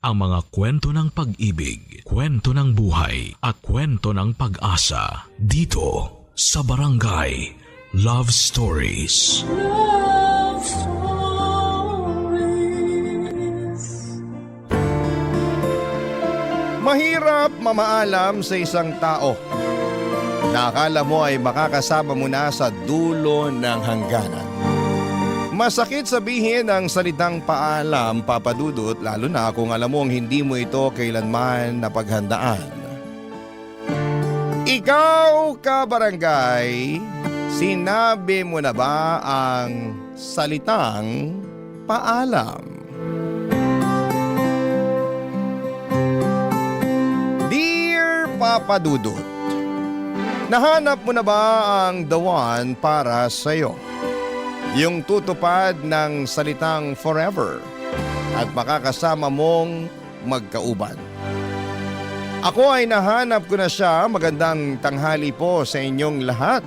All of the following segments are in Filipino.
ang mga kwento ng pag-ibig, kwento ng buhay at kwento ng pag-asa dito sa Barangay Love Stories. Love Stories. Mahirap mamaalam sa isang tao na akala mo ay makakasama mo na sa dulo ng hangganan. Masakit sabihin ang salitang paalam, Papa Dudut, lalo na kung alam mong hindi mo ito kailanman napaghandaan. Ikaw, kabarangay, sinabi mo na ba ang salitang paalam? Dear Papa Dudut, nahanap mo na ba ang the one para sa'yo? Yung tutupad ng salitang forever at makakasama mong magkauban. Ako ay nahanap ko na siya. Magandang tanghali po sa inyong lahat.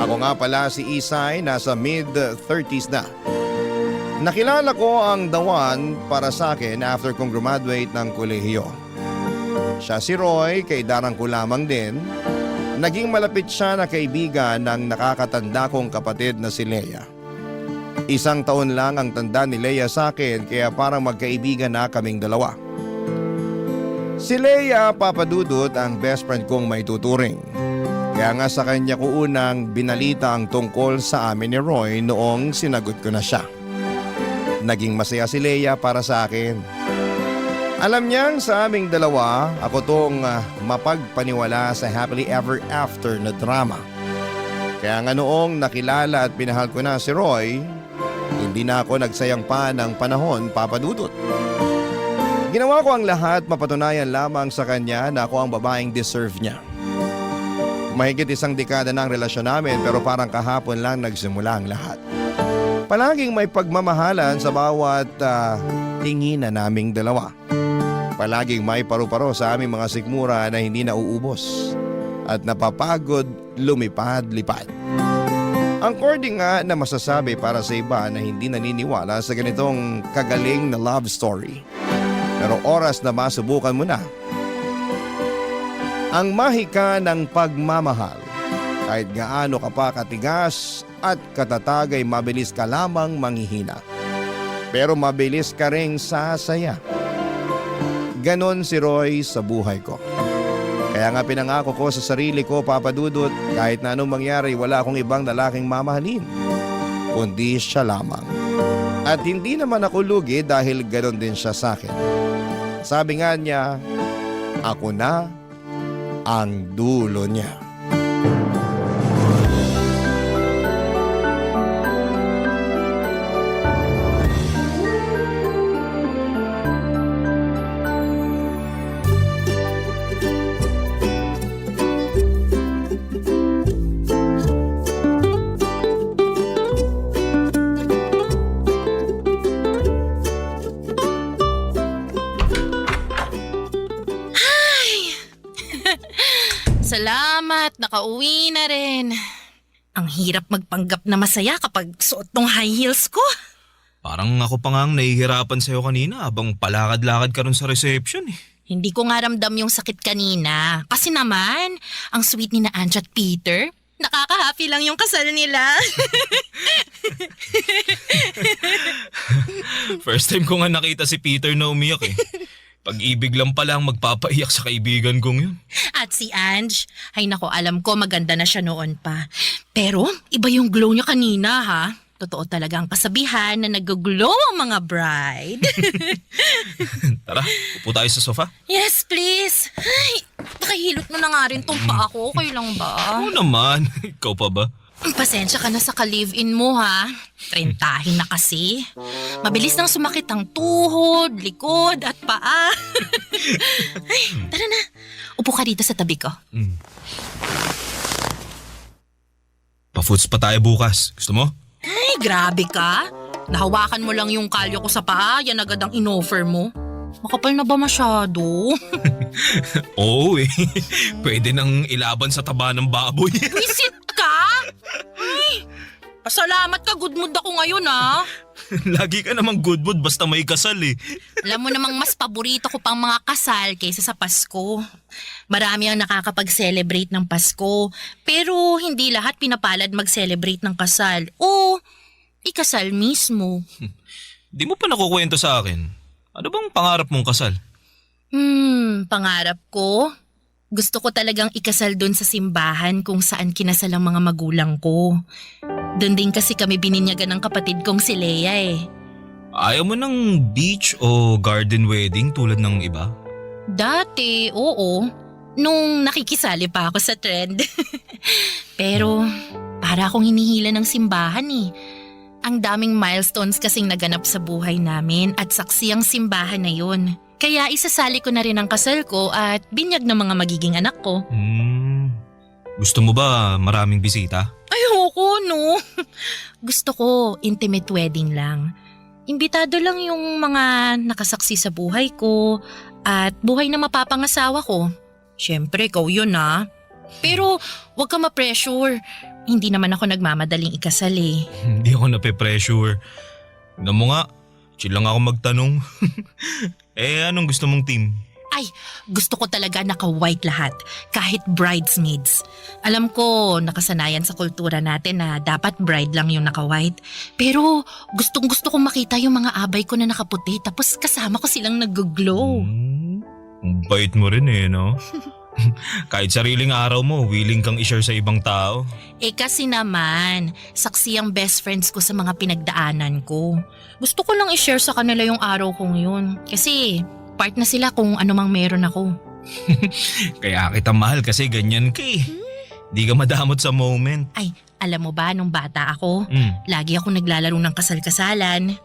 Ako nga pala si Isay, nasa mid-30s na. Nakilala ko ang the one para sa akin after kong graduate ng kolehiyo. Siya si Roy, kaidarang ko lamang din. Naging malapit siya na kaibigan ng nakakatanda kong kapatid na si Leia. 1 taon lang ang tanda ni Leia sa akin kaya parang magkaibigan na kaming dalawa. Si Leia, Papa Dudut, ang best friend kong may tuturing. Kaya nga sa kanya ko unang binalita ang tungkol sa amin ni Roy noong sinagot ko na siya. Naging masaya si Leia para sa akin. Alam niyang sa aming dalawa, ako tong mapagpaniwala sa happily ever after na drama. Kaya nga noong nakilala at pinahal ko na si Roy, hindi na ako nagsayang pa ng panahon, Papa Dudut. Ginawa ko ang lahat mapatunayan lamang sa kanya na ako ang babaeng deserve niya. Mahigit 1 dekada na ang relasyon namin pero parang kahapon lang nagsimula ang lahat. Palaging may pagmamahalan sa bawat tinginan naming dalawa. Palaging may paru-paro sa aming mga sikmura na hindi nauubos at napapagod lumipad-lipad. Ang cording nga na masasabi para sa iba na hindi naniniwala sa ganitong kagaling na love story. Pero oras na masubukan mo na. Ang mahika ng pagmamahal, kahit gaano ka pa katigas at katatag ay mabilis ka lamang manghihina. Pero mabilis ka ring sasaya. Ganon si Roy sa buhay ko. Kaya nga pinangako ko sa sarili ko, Papa Dudut, kahit na anong mangyari wala akong ibang lalaking mamahalin, kundi siya lamang. At hindi naman ako lugi dahil ganon din siya sa akin. Sabi nga niya, ako na ang dulo niya. Salamat, nakauwi na rin. Ang hirap magpanggap na masaya kapag suot tong high heels ko. Parang ako pa nga ang nahihirapan sa'yo kanina habang palakad-lakad ka rin sa reception eh. Hindi ko nga ramdam yung sakit kanina. Kasi naman, ang sweet ni na Ange at Peter. Nakaka-happy lang yung kasal nila. First time ko nga nakita si Peter na umiyak eh. Pag-ibig lang pala ang magpapaiyak sa kaibigan kong yun. At si Ange, ay nako, alam ko maganda na siya noon pa. Pero iba yung glow niya kanina ha. Totoo talaga ang kasabihan na nag-glow ang mga bride. Tara, upo tayo sa sofa. Yes, please. Ay, pakihilot mo na nga rin tong paa ko. Okay lang ba? Oo naman, ikaw pa ba? Pasensya ka na sa ka-live-in mo ha. Trentahin na kasi. Mabilis nang sumakit ang tuhod, likod at paa. Ay, tara na. Upo ka dito sa tabi ko. Pa-foods pa tayo bukas. Gusto mo? Ay, grabe ka. Nahawakan mo lang yung kalyo ko sa paa, yan agad ang inoffer mo. Makapal na ba masyado? Oo eh. Pwede nang ilaban sa taba ng baboy. Visit ka? Ay, Pasalamat ka, good mood ako ngayon ah. Lagi ka namang good mood basta may kasal eh. Alam mo namang mas paborito ko pang mga kasal kaysa sa Pasko. Marami ang nakakapag-celebrate ng Pasko, pero hindi lahat pinapalad mag-celebrate ng kasal o ikasal mismo. Di mo pa nakukwento sa akin. Ano bang pangarap mong kasal? Pangarap ko? Gusto ko talagang ikasal doon sa simbahan kung saan kinasal ang mga magulang ko. Doon din kasi kami bininyagan ng kapatid kong si Leia eh. Ayaw mo ng beach o garden wedding tulad ng iba? Dati, oo. Nung nakikisali pa ako sa trend. Pero para akong hinihila ng simbahan eh. Ang daming milestones kasing naganap sa buhay namin at saksi ang simbahan na yun. Kaya isasali ko na rin ang kasal ko at binyag ng mga magiging anak ko. Gusto mo ba maraming bisita? Ayoko, no. Gusto ko intimate wedding lang. Imbitado lang yung mga nakasaksi sa buhay ko at buhay na mapapangasawa ko. Siyempre, ikaw yun ah. Pero wag ka ma-pressure. Hindi naman ako nagmamadaling ikasal eh. Hindi ako nape-pressure. Tignan mo nga, chill lang ako magtanong. Anong gusto mong team? Ay, gusto ko talaga naka-white lahat, kahit bridesmaids. Alam ko, nakasanayan sa kultura natin na dapat bride lang yung naka-white. Pero gustong gusto kong makita yung mga abay ko na nakaputi tapos kasama ko silang nag-glow. Ang bait mo rin eh, no? Kahit sariling araw mo, willing kang i-share sa ibang tao. Eh kasi naman, saksi ang best friends ko sa mga pinagdaanan ko. Gusto ko lang i-share sa kanila yung araw kong yun. Kasi part na sila kung ano mang meron ako. Kaya kita mahal kasi ganyan ka eh. Di ka madamot sa moment. Ay, alam mo ba nung bata ako, lagi ako naglalaro ng kasal-kasalan.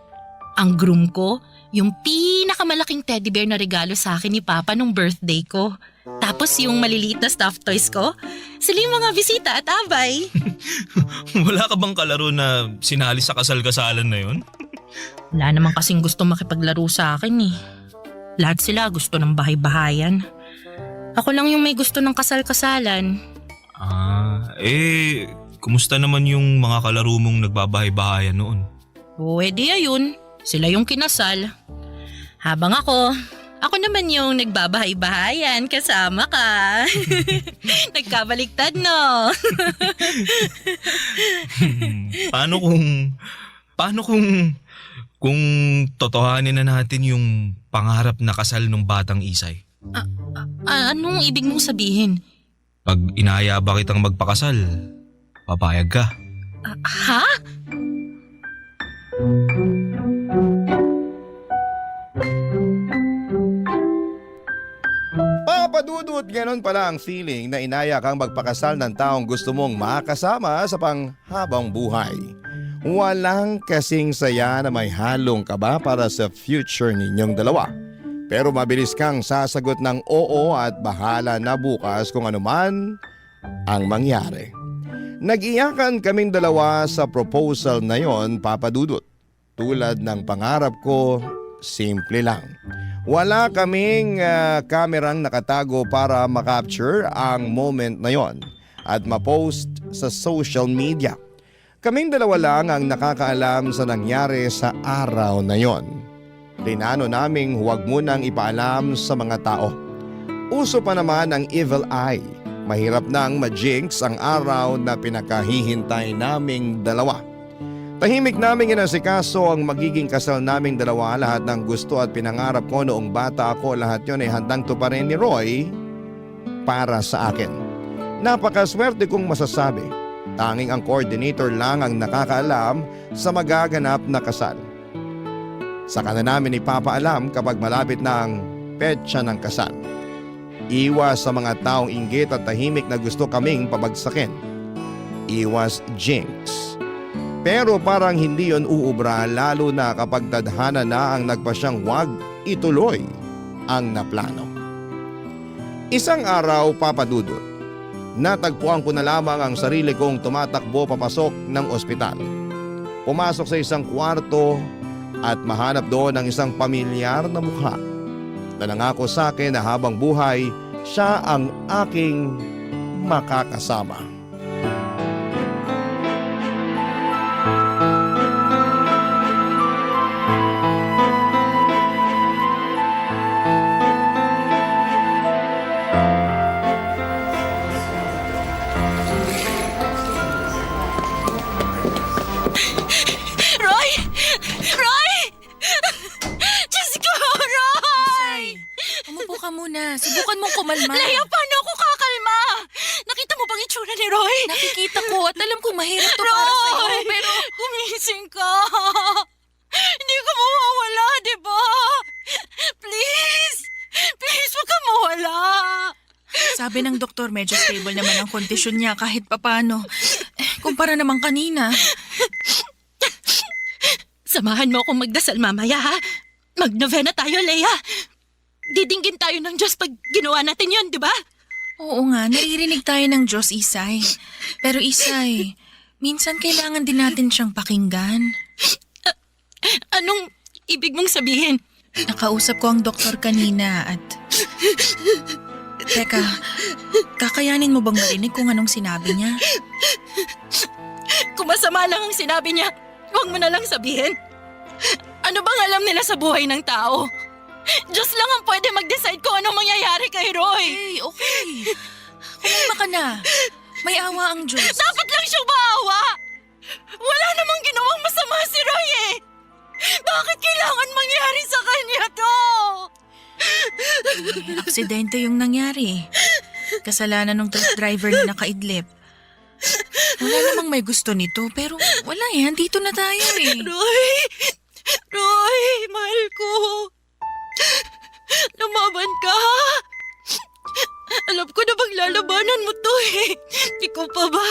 Ang groom ko, yung pinakamalaking teddy bear na regalo sa akin ni Papa nung birthday ko. Tapos yung maliliit na stuffed toys ko, sila yung mga bisita at abay. Wala ka bang kalaro na sinali sa kasal-kasalan na yun? Wala naman kasing gusto makipaglaro sa akin eh. Lahat sila gusto ng bahay-bahayan. Ako lang yung may gusto ng kasal-kasalan. Kumusta naman yung mga kalaro mong nagbabahay-bahayan noon? Pwede ayun. Sila yung kinasal. Habang ako naman yung nagbabahay-bahayan kasama ka. Nagkabaliktad no? Paano kung totohanin na natin yung pangarap na kasal ng batang Isay? Anong ibig mong sabihin? Pag inaya ba kitang magpakasal, papayag ka? Ha? Papadudot, ganon pala ang feeling na inaya kang magpakasal ng taong gusto mong makasama sa panghabang buhay. Walang kasing saya na may halong kaba para sa future ninyong dalawa. Pero mabilis kang sasagot ng oo at bahala na bukas kung anuman ang mangyari. Nag-iyakan kaming dalawa sa proposal na yon, Papadudot. Tulad ng pangarap ko, simple lang. Wala kaming kamerang nakatago para makapture ang moment na yon at ma-post sa social media. Kaming dalawa lang ang nakakaalam sa nangyari sa araw na yon. Plinano naming huwag munang ipaalam sa mga tao. Uso pa naman ang evil eye. Mahirap nang ma-jinx ang araw na pinakahihintay naming dalawa. Tahimik naming inasikaso ang magiging kasal naming dalawa. Lahat ng gusto at pinangarap ko noong bata ako, lahat yon ay handang tuparin ni Roy para sa akin. Napakaswerte kong masasabi. Tanging ang coordinator lang ang nakakaalam sa magaganap na kasal. Saka na namin ipapaalam kapag malapit na ang petsa ng kasal. Iwas sa mga taong inggit at tahimik na gusto kaming pabagsakin. Iwas jinx. Pero parang hindi yon uubra, lalo na kapag tadhana na ang nagpasyang wag ituloy ang naplano. Isang araw, Papadudot, natagpuan ko na lamang ang sarili kong tumatakbo papasok ng ospital. Pumasok sa isang kwarto at mahanap doon ang isang pamilyar na mukha na nangako sa akin na habang buhay siya ang aking makakasama. muna. Subukan mong kumalma. Leia, paano ako kakalma? Nakita mo bang itsura ni Roy? Nakikita ko at alam kong mahirap to para sa'yo. Roy! Pero Gumising ka! Hindi ka mawawala, di ba? Please! Please, huwag ka mawala! sabi ng doktor medyo stable naman ang kondisyon niya kahit papano. Kumpara naman kanina. Samahan mo akong magdasal mamaya, ha? Magnovena tayo, Leia. Didinggin tayo ng Diyos pag ginawa natin yun, di ba? Oo nga, naririnig tayo ng Diyos, Isay. Pero Isay, minsan kailangan din natin siyang pakinggan. Anong ibig mong sabihin? Nakausap ko ang doktor kanina at... Teka, kakayanin mo bang marinig kung anong sinabi niya? Kung masama lang ang sinabi niya, huwag mo na lang sabihin. Ano bang alam nila sa buhay ng tao? Diyos lang ang pwede mag-decide kung anong mangyayari kay Roy. Hey, okay. Kumalma ka na. May awa ang Diyos. Dapat lang siyang maawa. Wala namang ginawang masama si Roy eh. Bakit kailangan mangyari sa kanya to? Aksidente yung nangyari. Kasalanan ng truck driver na nakaidlip. Wala namang may gusto nito, pero wala eh. Andito na tayo eh. Roy, mahal ko. Lumaban ka. Alam ko na maglalabanan mo to eh. Ikaw pa ba?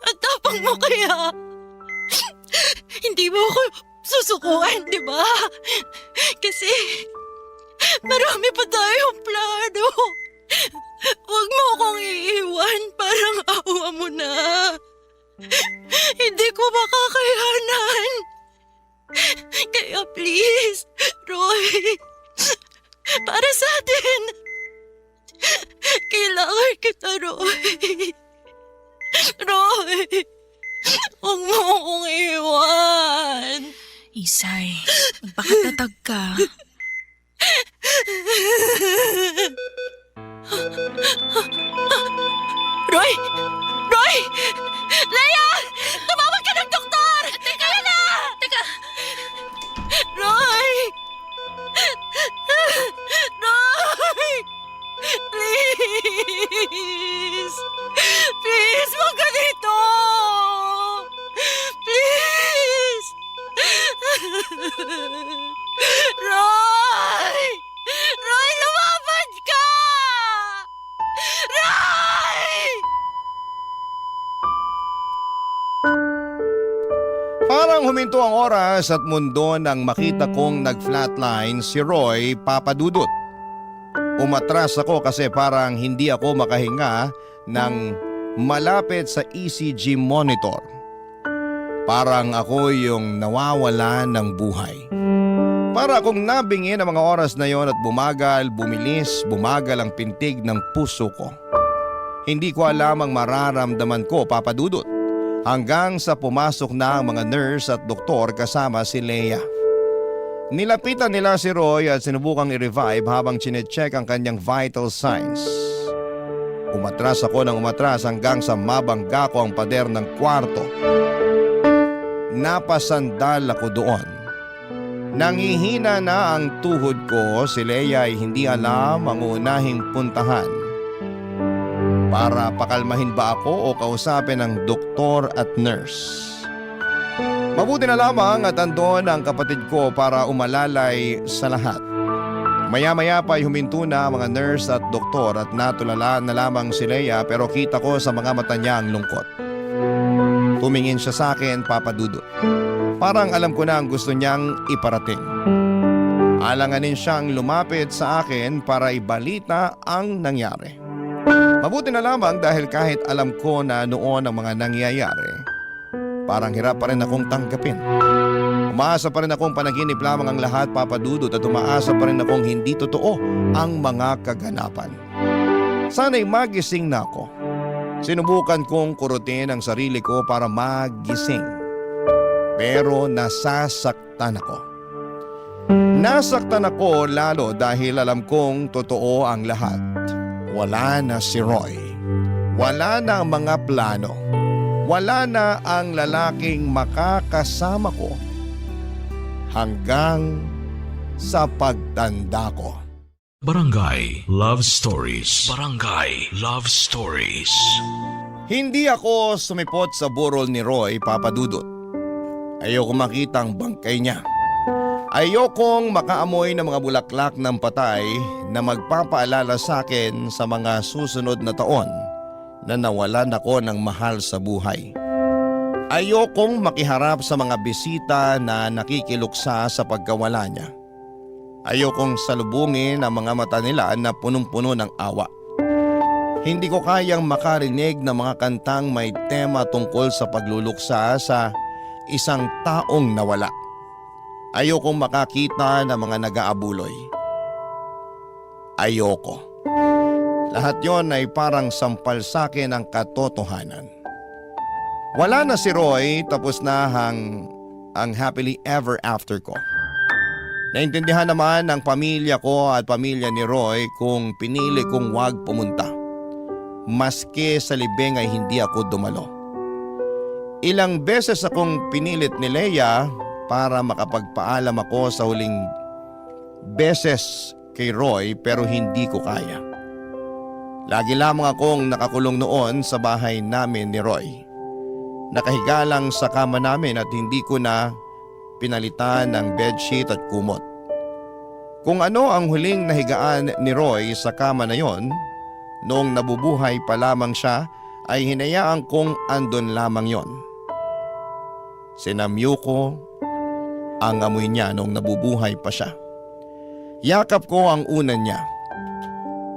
Ang tapang mo kaya. Hindi mo ako susukuan, di ba? Kasi marami pa tayong plano. Huwag mo akong iiwan, parang awa mo na. Hindi ko makakayanan. Kaya please, Roy, para sa atin, kailangan kita, Roy. Roy, huwag mo akong iwan. Isay, magpakatatag ka. Roy! Roy! Leia! Tumawag ka ng doktor! Teka na! Teka! Roy! Roy! Please! Please, wag ka dito! Please! Roy! Roy, lumaban ka! Roy! Parang huminto ang oras at mundo nang makita kong nag-flatline si Roy Papadudut. Umatras ako kasi parang hindi ako makahinga nang malapit sa ECG monitor. Parang ako yung nawawala ng buhay. Para akong nabingi ng mga oras na yon at bumagal ang pintig ng puso ko. Hindi ko alam ang mararamdaman ko, Papadudut, hanggang sa pumasok na ang mga nurse at doktor kasama si Leia. Nilapitan nila si Roy at sinubukang i-revive habang chinecheck ang kanyang vital signs. Umatras ako ng umatras hanggang sa mabangga ko ang pader ng kwarto. Napasandal ako doon. Nangihina na ang tuhod ko, si Leia ay hindi alam ang unahing puntahan. Para pakalmahin ba ako o kausapin ng doktor at nurse? Mabuti na lamang at andon ang kapatid ko para umalalay sa lahat. Maya-maya pa ay huminto na ang mga nurse at doktor at natulala na lamang si Leia pero kita ko sa mga mata niya ang lungkot. Tumingin siya sa akin, Papadudut. Parang alam ko na ang gusto niyang iparating. Alanganin siyang lumapit sa akin para ibalita ang nangyari. Mabuti na lamang dahil kahit alam ko na noon ang mga nangyayari, parang hirap pa rin akong tanggapin. Umaasa pa rin akong panaginip lamang ang lahat, Papadudut, at umaasa pa rin akong hindi totoo ang mga kaganapan. Sana'y magising na ako. Sinubukan kong kurutin ang sarili ko para magising. Pero nasasaktan ako. Nasaktan ako lalo dahil alam kong totoo ang lahat. Wala na si Roy. Wala na ang mga plano. Wala na ang lalaking makakasama ko hanggang sa pagtanda ko. Barangay Love Stories. Barangay Love Stories. Hindi ako sumipot sa burol ni Roy, Papa Dudut. Ayoko makita ang bangkay niya. Ayokong makaamoy ng mga bulaklak ng patay na magpapaalala sa akin sa mga susunod na taon na nawalan ako ng mahal sa buhay. Ayokong makiharap sa mga bisita na nakikiluksa sa pagkawala niya. Ayokong salubungin ang mga mata nila na punong-puno ng awa. Hindi ko kayang makarinig ng mga kantang may tema tungkol sa pagluluksa sa isang taong nawala. Ayokong makakita ng mga nag-aabuloy. Ayoko. Lahat yon ay parang sampal sa akin ang katotohanan. Wala na si Roy, tapos na ang happily ever after ko. Naintindihan naman ng pamilya ko at pamilya ni Roy kung pinili kong wag pumunta. Maski sa libing ay hindi ako dumalo. Ilang beses akong pinilit ni Leia para makapagpaalam ako sa huling beses kay Roy pero hindi ko kaya. Lagi lamang akong nakakulong noon sa bahay namin ni Roy. Nakahiga lang sa kama namin at hindi ko na pinalitan ng bedsheet at kumot. Kung ano ang huling nahigaan ni Roy sa kama na yon, noong nabubuhay pa lamang siya, ay hinayaan kong andon lamang yon. Sinamyo ko ang amoy niya noong nabubuhay pa siya. Yakap ko ang unan niya.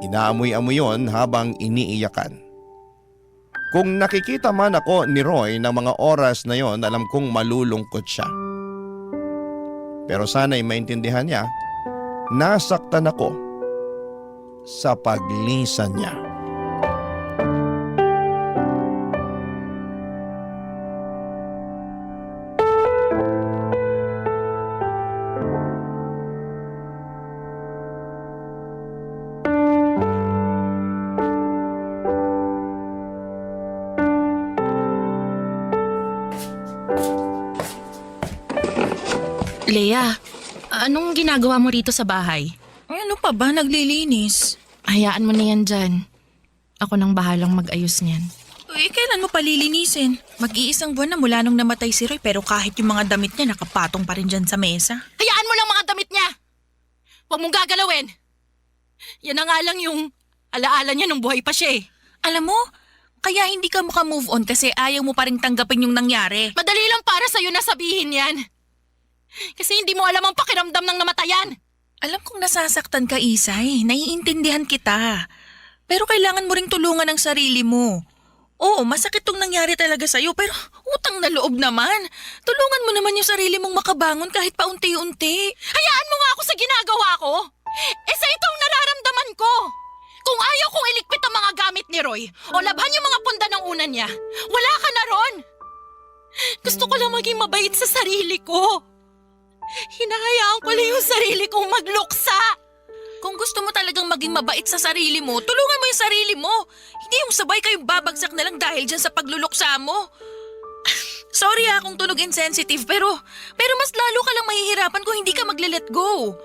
Inaamoy-amoy yon habang iniiyakan. Kung nakikita man ako ni Roy ng mga oras na yon, alam kong malulungkot siya. Pero sana'y maintindihan niya, nasaktan ako sa paglisan niya. Leia, anong ginagawa mo rito sa bahay? Ay, ano pa ba? Naglilinis. Hayaan mo na yan dyan. Ako nang bahalang mag-ayos niyan. Uy, kailan mo palilinisin? Mag-iisang buwan na mula nung namatay si Roy pero kahit yung mga damit niya nakapatong pa rin dyan sa mesa. Hayaan mo lang mga damit niya! Huwag mong gagalawin! Yan na nga lang yung alaala niya nung buhay pa siya eh. Alam mo, kaya hindi ka maka-move on kasi ayaw mo pa rin tanggapin yung nangyari. Madali lang para sa'yo na sabihin yan. Kasi hindi mo alam ang pakiramdam ng namatayan. Alam kong nasasaktan ka, Isay. Naiintindihan kita. Pero kailangan mo ring tulungan ang sarili mo. Oo, masakit tong nangyari talaga sa'yo pero utang na loob naman. Tulungan mo naman yung sarili mong makabangon kahit paunti-unti. Hayaan mo nga ako sa ginagawa ko. Sa itong nararamdaman ko. Kung ayaw kong iligpit ang mga gamit ni Roy o labhan yung mga punda ng unan niya, wala ka na ron. Gusto ko lang maging mabait sa sarili ko. Hinahayaan ko lang yung sarili kong magluksa. Kung gusto mo talagang maging mabait sa sarili mo, tulungan mo yung sarili mo. Hindi yung sabay kayong babagsak na lang dahil dyan sa pagluluksa mo. Sorry kung tunog insensitive pero mas lalo ka lang mahihirapan kung hindi ka magle-let go.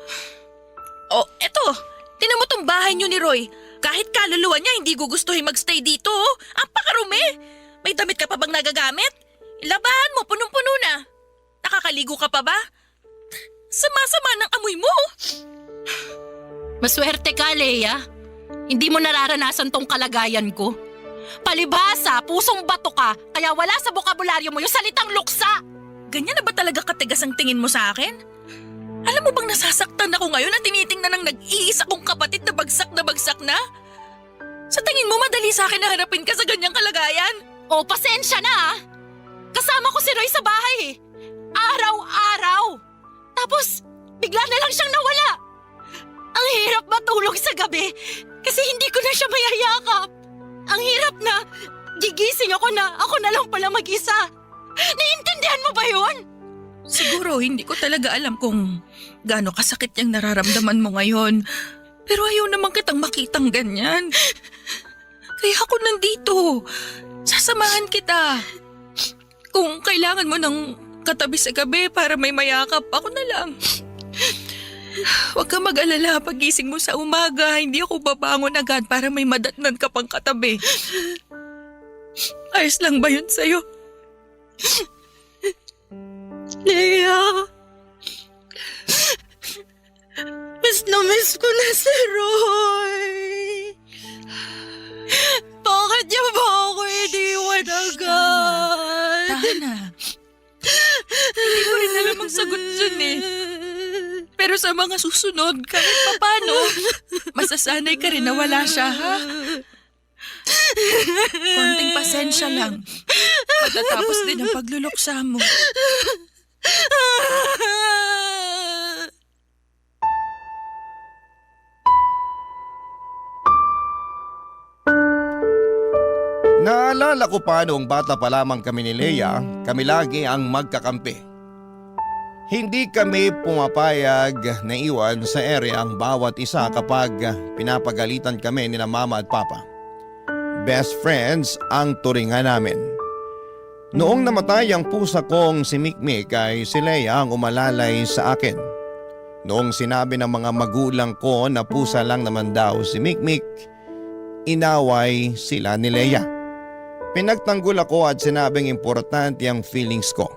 Oh, eto. Tinan mo tong bahay niyo ni Roy. Kahit kaluluwa niya hindi gugustuhin magstay dito. Ang pakarumi. May damit ka pa bang nagagamit? Labahan mo, punong-puno na. Nakakaligo ka pa ba? Sama-sama ng amoy mo. Maswerte ka, Leia. Hindi mo nararanasan tong kalagayan ko. Palibhasa, pusong bato ka, kaya wala sa bokabularyo mo yung salitang luksa. Ganyan na ba talaga katigas ang tingin mo sa akin? Alam mo bang nasasaktan ako ngayon na tinitingnan ng nag-iisa kong kapatid na bagsak na? Sa tingin mo madali sa akin na harapin ka sa ganyang kalagayan? O, pasensya na ah. Kasama ko si Roy sa bahay eh. Araw-araw. Tapos, bigla na lang siyang nawala. Ang hirap matulog sa gabi kasi hindi ko na siya mayayakap. Ang hirap na gigising ako na lang pala mag-isa. Naiintindihan mo ba yun? Siguro hindi ko talaga alam kung gaano kasakit yung nararamdaman mo ngayon. Pero ayaw naman kitang makitang ganyan. Kaya ako nandito. Sasamahan kita. Kung kailangan mo ng katabi sa gabi para may mayakap, ako na lang. Huwag ka mag-alala, pagising mo sa umaga, hindi ako babangon agad para may madatnan ka pang katabi. Ayos lang ba yun sa'yo? Leia! Miss na miss ko na si Roy! Bakit niya ba ako iniwan agad? Tahan na. Hindi ko rin alam ang sagot dyan eh. Pero sa mga susunod, kahit papano, masasanay ka rin na wala siya, ha? Konting pasensya lang. Matatapos din ang pagluluksa mo. Naalala ko pa noong bata pa lamang kami ni Leia, kami lagi ang magkakampi. Hindi kami pumapayag na iwan sa area ang bawat isa kapag pinapagalitan kami ni na mama at papa. Best friends ang turingan namin. Noong namatay ang pusa kong si Mikmik ay si Leia ang umalalay sa akin. Noong sinabi ng mga magulang ko na pusa lang naman daw si Mikmik, inaway sila ni Leia. Pinagtanggol ako at sinabing importante ang feelings ko.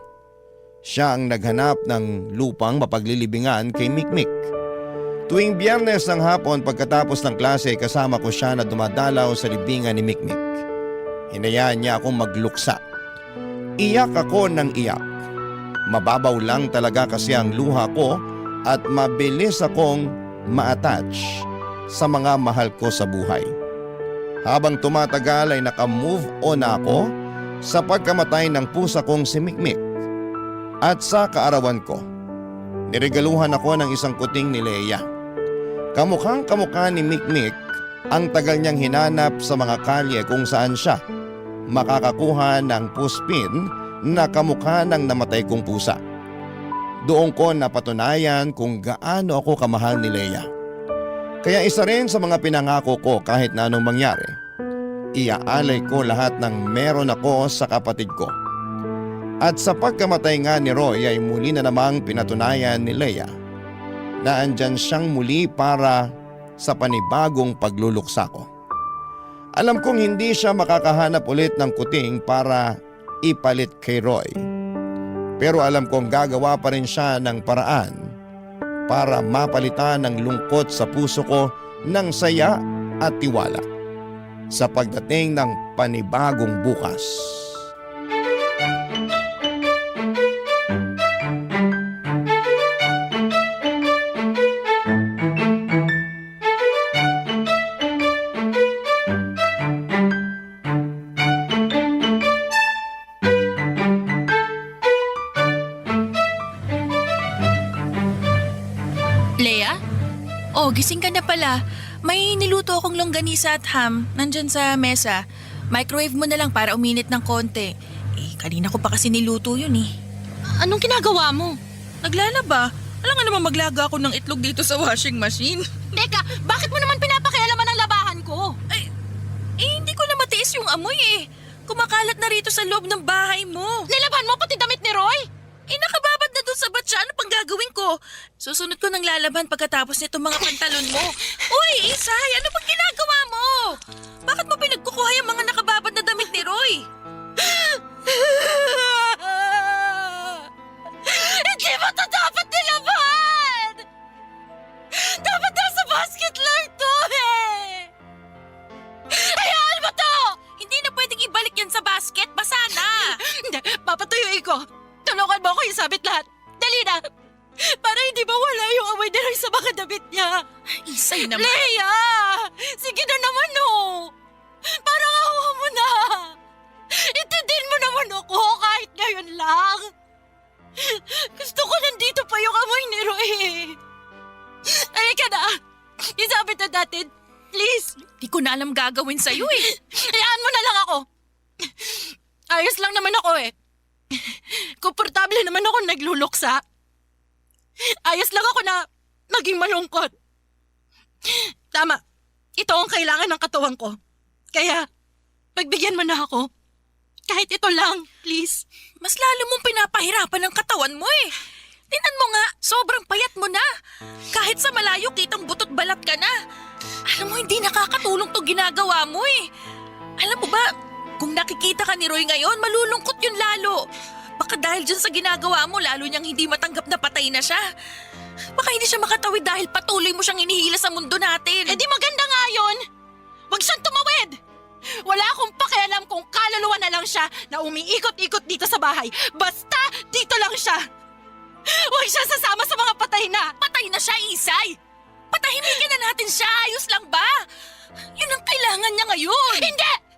Siya ang naghanap ng lupang mapaglilibingan kay Mikmik. Tuwing Biyernes ng hapon pagkatapos ng klase kasama ko siya na dumadalaw sa libingan ni Mikmik. Hinayaan niya akong magluksa. Iyak ako ng iyak. Mababaw lang talaga kasi ang luha ko at mabilis akong ma-attach sa mga mahal ko sa buhay. Habang tumatagal ay naka-move on ako sa pagkamatay ng pusa kong si Mikmik. At sa kaarawan ko, niregaluhan ako ng isang kuting ni Leia. Kamukhang kamukha ni Mikmik ang tagal niyang hinanap sa mga kalye kung saan siya makakakuha ng puspin na kamukha ng namatay kong pusa. Doon ko napatunayan kung gaano ako kamahal ni Leia. Kaya isa rin sa mga pinangako ko kahit na anong mangyari, iaalay ko lahat ng meron ako sa kapatid ko. At sa pagkamatay nga ni Roy ay muli na namang pinatunayan ni Leia na andyan siyang muli para sa panibagong pagluluksa ko. Alam kong hindi siya makakahanap ulit ng kuting para ipalit kay Roy. Pero alam kong gagawa pa rin siya ng paraan para mapalitan ng lungkot sa puso ko ng saya at tiwala sa pagdating ng panibagong bukas. Leia? Oh, gising ka na pala. May niluto akong longganisa at ham. Nandyan sa mesa. Microwave mo na lang para uminit ng konti. Kanina ko pa kasi niluto yun eh. Anong ginagawa mo? Naglalaba. Alam nga naman maglaga ako ng itlog dito sa washing machine. Teka, bakit mo naman pinapakialaman ang labahan ko? Hindi ko na matiis yung amoy eh. Kumakalat na rito sa loob ng bahay mo. Nilaban mo pati damit ni Roy? Nakababad na dun sa batya. Ano pang gagawin ko? Susunod ko ng lalaban pagkatapos nitong mga pantalon mo. Uy, Isay! Ano bang ginagawa mo? Bakit mo pinagkukuha yung mga nakababad na damit ni Roy? Hindi mo to dapat nilaban! Dapat nasa basket lang to eh! Hayaan mo to! Hindi na pwedeng ibalik yan sa basket. Basa na! Hindi, papatuyuin ko. Tulungan mo ako isabit lahat. Dali na! Para hindi mawala yung amoy ni Roy sa mga damit niya. Isay naman. Leia! Sige na naman oh! Parang awa mo na! Intindihin mo naman ako kahit ngayon lang! Gusto ko nandito pa yung amoy ni Roy eh! Halika na! Isabit na natin! Please! Di ko na alam gagawin sa'yo eh. Hayaan mo na lang ako! Ayos lang naman ako eh! Komportable naman ako nagluluksa. Ayos lang ako na maging malungkot. Tama, ito ang kailangan ng katawan ko. Kaya, pagbigyan mo na ako. Kahit ito lang, please. Mas lalo mong pinapahirapan ang katawan mo eh. Tingnan mo nga, sobrang payat mo na. Kahit sa malayo kitang butot balat ka na. Alam mo, hindi nakakatulong to ginagawa mo eh. Alam mo ba, kung nakikita ka ni Roy ngayon, malulungkot yun lalo. Baka dahil dyan sa ginagawa mo, lalo niyang hindi matanggap na patay na siya. Baka hindi siya makatawid dahil patuloy mo siyang inihila sa mundo natin. Eh di maganda nga yun! Huwag siyang tumawid! Wala akong pakialam kung kaluluwa na lang siya na umiikot-ikot dito sa bahay. Basta dito lang siya! Huwag siya sasama sa mga patay na! Patay na siya, Isay! Patahimikin na natin siya, ayos lang ba? Yun ang kailangan niya ngayon. Hindi!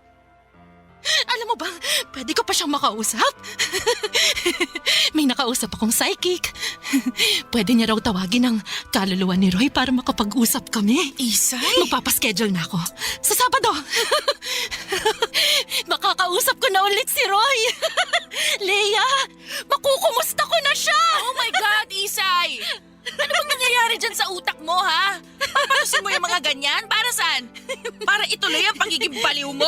Alam mo ba, pwede ko pa siyang makausap? May nakausap akong psychic. Pwede niya raw tawagin ang kaluluwa ni Roy para makapag-usap kami. Isay? Magpapaschedule na ako sa Sabado. Makakausap ko na ulit si Roy. Leia, makukumusta ko na siya. Oh my God, Isay! Ano bang nangyayari dyan sa utak mo, ha? Papalusin mo yung mga ganyan? Para saan? Para ituloy ang pagiging baliw mo?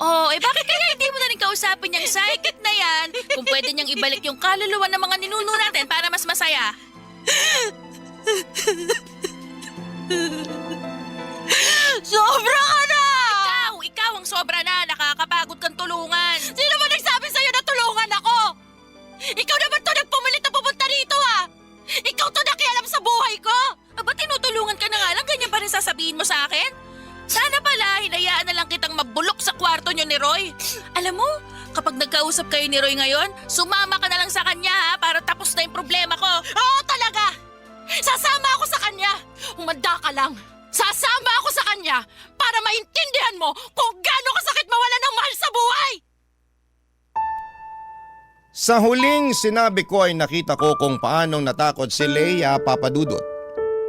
Oh, bakit kaya hindi mo na rin kausapin yung psychic na yan kung pwede niyang ibalik yung kaluluwa ng mga ninuno natin para mas masaya? Sobra ka na! Ikaw ang sobra na. Nakakapagod kang tulungan. Sino ba nagsabi sa'yo na tulungan ako? Ikaw naman to nagpumilit na pupunta rito, ha? Ikaw to nakialam sa buhay ko! Ba't tinutulungan ka na nga lang? Ganyan pa rin sasabihin mo sa akin? Sana pala, hinayaan na lang kitang mabulok sa kwarto niyo ni Roy. Alam mo, kapag nagkausap kayo ni Roy ngayon, sumama ka na lang sa kanya ha, para tapos na yung problema ko. Oo talaga! Sasama ako sa kanya! Humanda ka lang! Sasama ako sa kanya para maintindihan mo kung gaano kasakit mawala ng mahal sa buhay! Sa huling sinabi ko ay nakita ko kung paanong natakot si Leia Papadudot.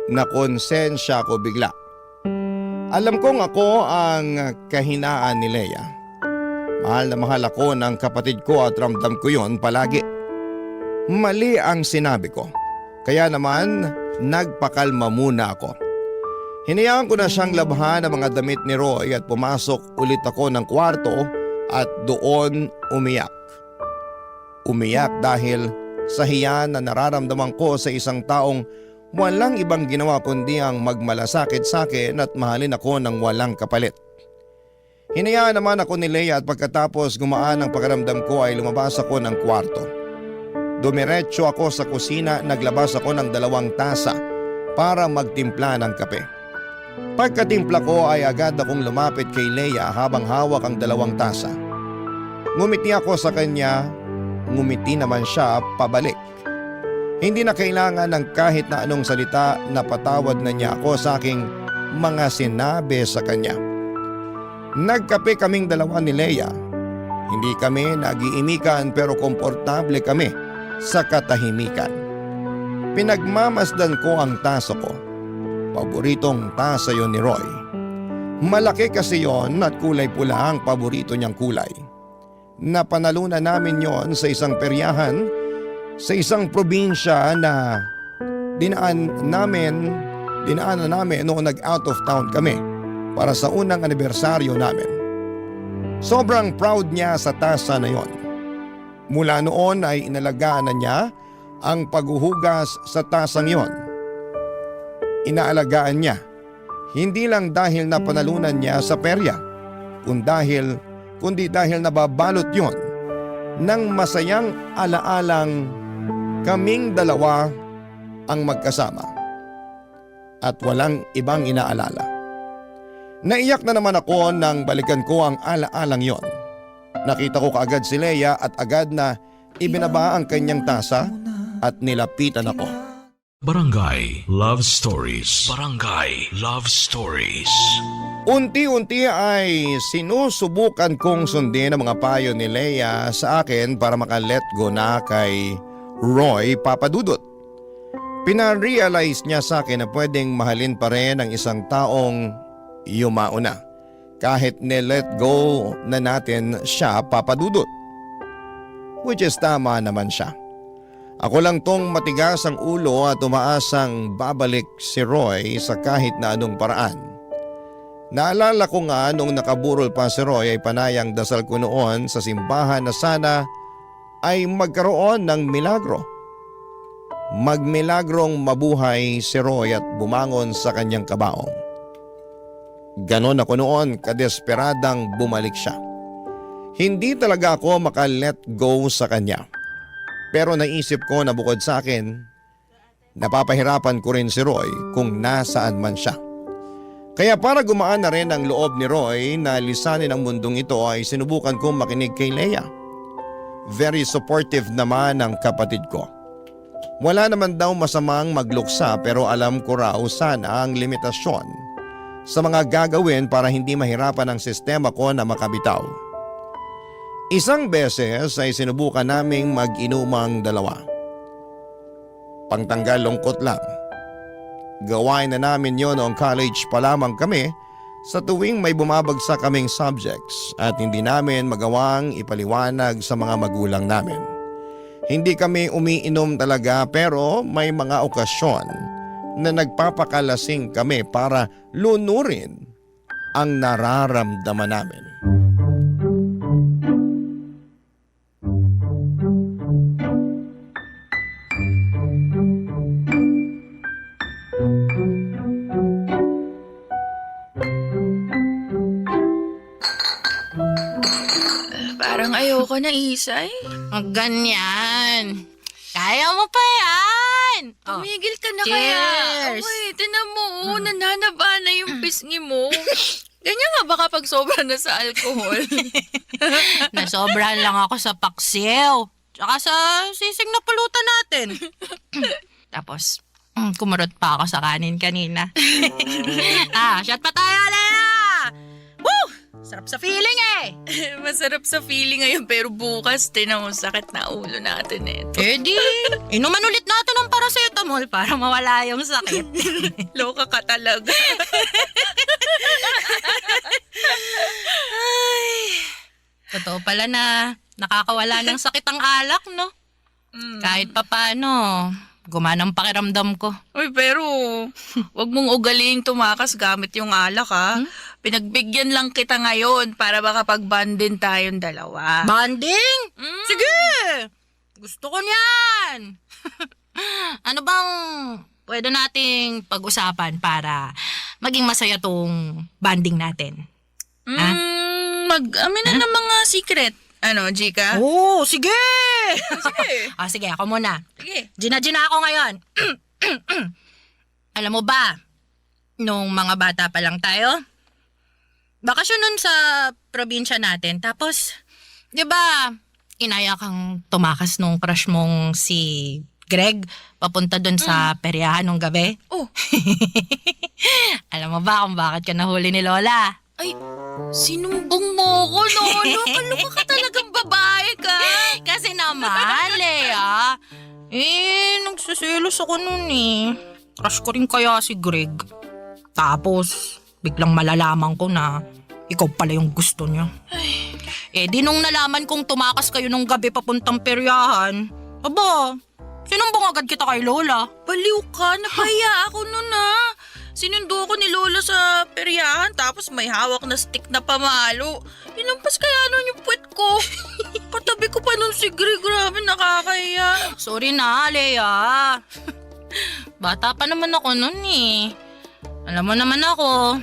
Nakonsensya ko bigla. Alam kong ako ang kahinaan ni Leia. Mahal na mahal ako ng kapatid ko at ramdam ko yon palagi. Mali ang sinabi ko. Kaya naman nagpakalma muna ako. Hinayaan ko na siyang labhan ang mga damit ni Roy at pumasok ulit ako ng kwarto at doon umiyak. Umiyak dahil sa hiya na nararamdaman ko sa isang taong walang ibang ginawa kundi ang magmalasakit sa akin at mahalin ako ng walang kapalit. Hinayaan naman ako ni Leia at pagkatapos gumaan ang pakiramdam ko ay lumabas ako ng kwarto. Dumiretso ako sa kusina, naglabas ako ng 2 tasa para magtimpla ng kape. Pagkatimpla ko ay agad akong lumapit kay Leia habang hawak ang 2 tasa. Ngumiti ako sa kanya. Ngumiti naman siya pabalik. Hindi na kailangan ng kahit na anong salita na patawad na niya ako sa aking mga sinabi sa kanya. Nagkape kaming 2 ni Leia. Hindi kami nag-iimikan pero komportable kami sa katahimikan. Pinagmamasdan ko ang tasa ko. Paboritong tasa yon ni Roy. Malaki kasi yon at kulay pula ang paborito niyang kulay. Napanalunan namin yon sa isang peryahan sa isang probinsya na dinaanan namin noong nag-out of town kami para sa unang anibersaryo namin. Sobrang proud niya sa tasa na yon. Mula noon ay inalagaan na niya ang paghuhugas sa tasang yon. Inaalagaan niya, hindi lang dahil napanalunan niya sa perya, kundi dahil nababalot yon ng masayang alaalang kaming 2 ang magkasama at walang ibang inaalala. Naiyak na naman ako nang balikan ko ang alaalang yon. Nakita ko kaagad si Leia at agad na ibinaba ang kanyang tasa at nilapitan ako. Barangay Love Stories. Barangay Love Stories. Unti-unti ay sinusubukan kong sundin ang mga payo ni Leia sa akin para maka-let go na kay Roy Papadudot. Pina-realize niya sa akin na pwedeng mahalin pa rin ang isang taong yumao na kahit ni-let go na natin siya, Papadudot. Which is tama naman siya. Ako lang tong matigas ang ulo at umaasang babalik si Roy sa kahit na anong paraan. Naalala ko nga nung nakaburol pa si Roy ay panayang dasal ko noon sa simbahan na sana ay magkaroon ng milagro. magmilagrong mabuhay si Roy at bumangon sa kanyang kabaong. Ganon ako noon, kadesperadang bumalik siya. Hindi talaga ako maka-let go sa kanya. Pero naisip ko na bukod sa akin, napapahirapan ko rin si Roy kung nasaan man siya. Kaya para gumaan na rin ang loob ni Roy na lisanin ang mundong ito ay sinubukan kong makinig kay Leia. Very supportive naman ang kapatid ko. Wala naman daw masamang magluksa pero alam ko raw sana ang limitasyon sa mga gagawin para hindi mahirapan ang sistema ko na makabitaw. Isang beses ay sinubukan naming mag-inumang dalawa. Pangtanggal lungkot lang. Gawain na namin yon noong college pa lamang kami sa tuwing may bumabagsak kaming subjects at hindi namin magawang ipaliwanag sa mga magulang namin. Hindi kami umiinom talaga pero may mga okasyon na nagpapakalasing kami para lunurin ang nararamdaman namin. Parang ayoko na, Isay. Ang ganyan. Kaya mo pa yan. Oh. Tumigil ka na Cheers. kaya. Wait, tinan mo, nananaba na yung pisngi mo. Ganyan nga ba kapag sobra na sa alcohol? Nasobrahan lang ako sa paksiw. Tsaka sa sisig na pulutan natin. Tapos, kumurot pa ako sa kanin kanina. Shot pa tayo, Lea! Woo! Sarap sa feeling eh! Masarap sa feeling ngayon pero bukas tinan mo sakit na ulo natin eh. Eh di, inuman ulit natin ng paracetamol para mawala yung sakit. Loka ka talaga. Totoo pala na nakakawala ng sakit ang alak, no? Kahit papano, gumanang pakiramdam ko. Uy, pero wag mong ugaling tumakas gamit yung alak ha. Pinagbigyan lang kita ngayon para makapag-bondin tayong dalawa. Banding? Sige! Gusto ko niyan! Ano bang pwede nating pag-usapan para maging masaya tong banding natin? Mag-amin na ng mga secret. Ano, Jika? Oo, sige! Sige. Sige, ako muna. Sige. Gina ako ngayon. Alam mo ba, nung mga bata pa lang tayo, bakasyon nun sa probinsya natin. Tapos, di ba, inaya kang tumakas nung crush mong si Greg papunta dun sa peryahan nung gabi? Oh. Alam mo ba kung bakit ka nahuli ni Lola? Ay, sinumbong mo ko, Lolo. Kaloka ka talagang babae ka. Kasi naman, Lea. Nagsiselos ako nun eh. Crush ko rin kaya si Greg. Tapos, biglang malalaman ko na ikaw pala yung gusto niya. Di nung nalaman kong tumakas kayo nung gabi papuntang peryahan, aba, sinumbong agad kita kay Lola. Baliw ka, napahiya ako nun ha. Sinundo ako ni Lola sa peryahan tapos may hawak na stick na pamalo. Inampas kaya nun yung puwet ko. Patabi ko pa nun si Greg. Grabe, nakakahiya. Sorry na, Lea. Bata pa naman ako nun eh. Alam mo naman ako,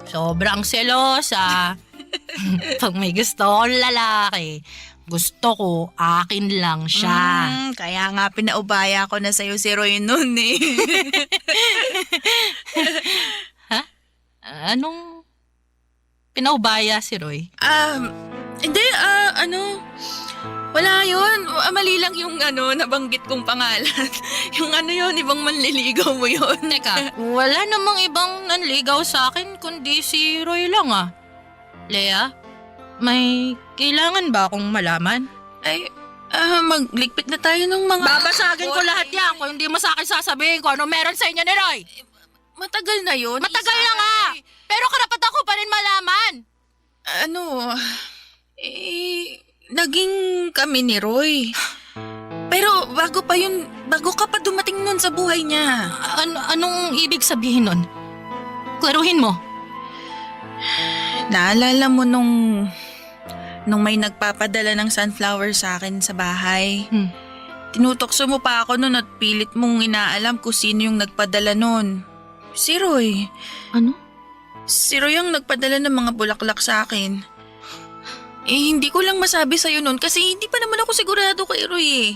sobrang selosa. Pag may gusto akong lalaki, gusto ko akin lang siya. Kaya nga pinaubaya ko na sa'yo si Roy nun eh. Anong pinaubaya si Roy? Hindi, wala yun. Mali lang yung nabanggit kong pangalan. Yung yun, ibang manliligaw mo yun. Teka, wala namang ibang nanligaw sa akin kundi si Roy lang ah. Lea, may kailangan ba akong malaman? Ay, magligpit na tayo ng mga... Babasagin ko lahat yan kung hindi mo sa akin sasabihin ko ano meron sa inyo ni Roy. Matagal na yun. Matagal na nga. Pero karapat ako pa rin malaman. Naging kami ni Roy. Pero bago ka pa dumating nun sa buhay niya. Anong ibig sabihin nun? Klaruhin mo. Naalala mo nung may nagpapadala ng sunflower sa akin sa bahay? Tinutokso mo pa ako noon at pilit mong inaalam kung sino yung nagpadala noon. Si Roy. Ano? Si Roy ang nagpadala ng mga bulaklak sa akin. Hindi ko lang masabi sa'yo noon kasi hindi pa naman ako sigurado kay Roy eh.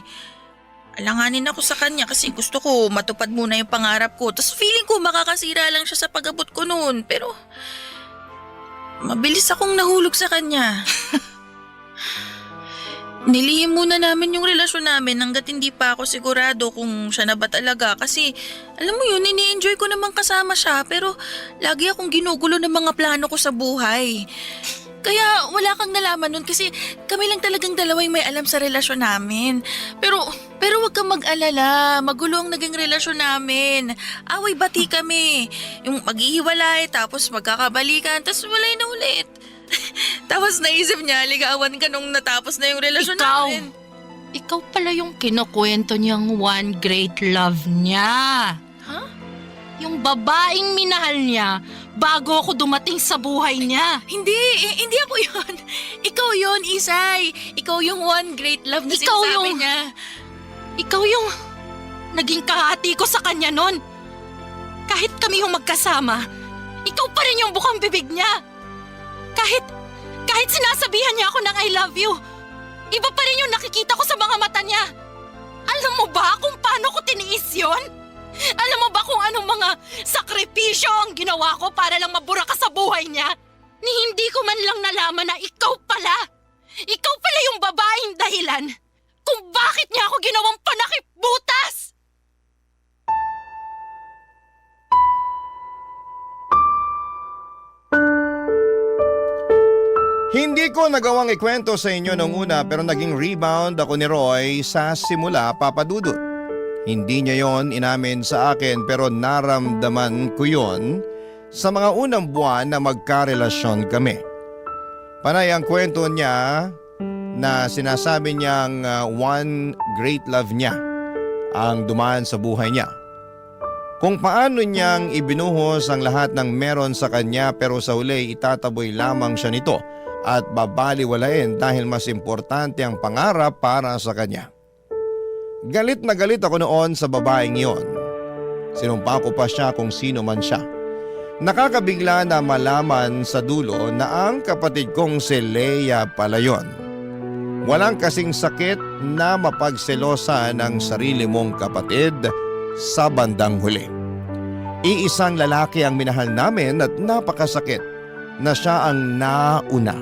Alanganin ako sa kanya kasi gusto ko matupad muna yung pangarap ko. Tapos feeling ko makakasira lang siya sa pag-abot ko noon. Pero mabilis akong nahulog sa kanya. Nilihim muna namin yung relasyon namin hanggat hindi pa ako sigurado kung siya na ba talaga. Kasi alam mo yun, ini-enjoy ko namang kasama siya pero lagi akong ginugulo ng mga plano ko sa buhay. Kaya wala kang nalaman nun kasi kami lang talagang dalawa yung may alam sa relasyon namin. Pero wag kang mag-alala, magulo ang naging relasyon namin. Away-bati kami. Yung maghihiwalay tapos magkakabalikan tapos walay na ulit. Tapos naisip niya, ligawan ka nung natapos na yung relasyon namin. Ikaw pala yung kinukwento niyang one great love niya. Ha? Yung babaeng minahal niya bago ako dumating sa buhay niya. Hindi ako yun. Ikaw yun, Isay. Ikaw yung one great love na Ikaw sinasabi yung- niya. Ikaw yung naging kahati ko sa kanya nun. Kahit kami yung magkasama, ikaw pa rin yung bukang bibig niya. Kahit sinasabihan niya ako ng I love you, iba pa rin yung nakikita ko sa mga mata niya. Alam mo ba kung paano ko tiniis yun? Alam mo ba kung anong mga sakripisyo ang ginawa ko para lang mabura ka sa buhay niya? Ni hindi ko man lang nalaman na ikaw pala yung babaeng dahilan kung bakit niya ako ginawang panakip-butas! Hindi ko nagawang ikwento sa inyo nung una pero naging rebound ako ni Roy sa simula, Papa Dudut. Hindi niya yon inamin sa akin pero naramdaman ko yon sa mga unang buwan na magkarelasyon kami. Panay ang kwento niya na sinasabi niyang one great love niya ang dumaan sa buhay niya. Kung paano niyang ibinuhos ang lahat ng meron sa kanya pero sa huli itataboy lamang siya nito at babaliwalain dahil mas importante ang pangarap para sa kanya. Galit na galit ako noon sa babaeng iyon. Sinumpa ko pa siya kung sino man siya. Nakakabigla na malaman sa dulo na ang kapatid kong si Leia pala yun. Walang kasing sakit na mapagselosa ng sarili mong kapatid sa bandang huli. Iisang lalaki ang minahal namin at napakasakit na siya ang nauna.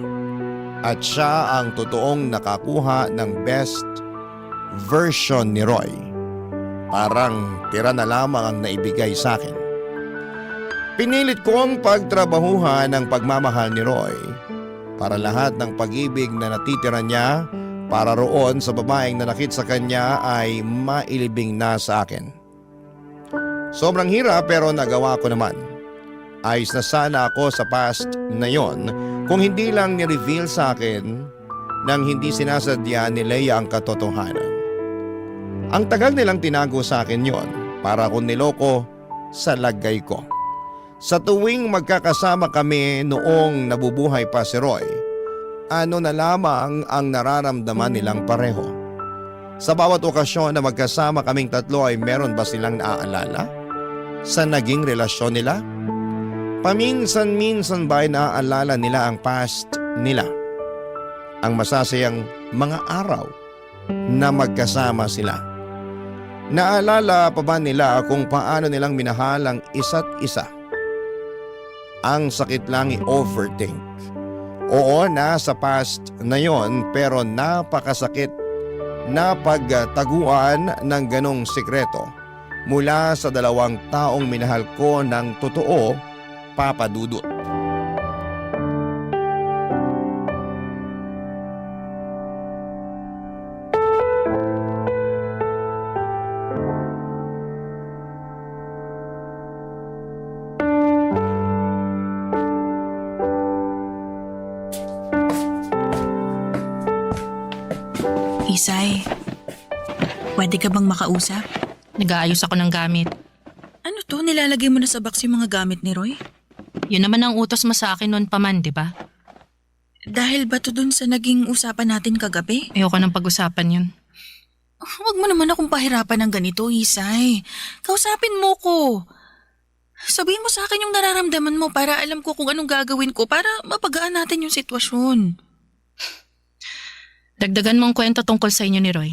At siya ang totoong nakakuha ng best version ni Roy. Parang tira na lamang ang naibigay sa akin. Pinilit kong pagtrabahuhan ang pagmamahal ni Roy para lahat ng pag-ibig na natitira niya para roon sa babaeng nanakit sa kanya ay mailibing na sa akin. Sobrang hirap pero nagawa ko naman. Ayos na sana ako sa past na yon kung hindi lang ni-reveal sa akin nang hindi sinasadya ni Leia ang katotohanan. Ang tagal nilang tinago sa akin yon para akong niloko sa lagay ko. Sa tuwing magkakasama kami noong nabubuhay pa si Roy, ano na lamang ang nararamdaman nilang pareho. Sa bawat okasyon na magkasama kaming tatlo ay meron ba silang naaalala sa naging relasyon nila? Paminsan-minsan ba ay naaalala nila ang past nila? Ang masasayang mga araw na magkasama sila. Naalala pa ba nila kung paano nilang minahal ang isa't isa? Ang sakit lang i-overthink. Oo, nasa past na yon pero napakasakit na pagtaguan ng ganong sikreto mula sa dalawang taong minahal ko ng totoo, Papa Dudut. Isay, pwede ka bang makausap? Nag-aayos ako ng gamit. Ano to? Nilalagay mo na sa box yung mga gamit ni Roy? Yun naman ang utos mo sa akin noon pa man, di ba? Dahil ba to dun sa naging usapan natin kagabi? Ayoko nang pag-usapan yun. Huwag mo naman akong pahirapan ng ganito, Isay. Kausapin mo ko. Sabihin mo sa akin yung nararamdaman mo para alam ko kung anong gagawin ko para mapagaan natin yung sitwasyon. Dagdagan mong kwento tungkol sa inyo ni Roy.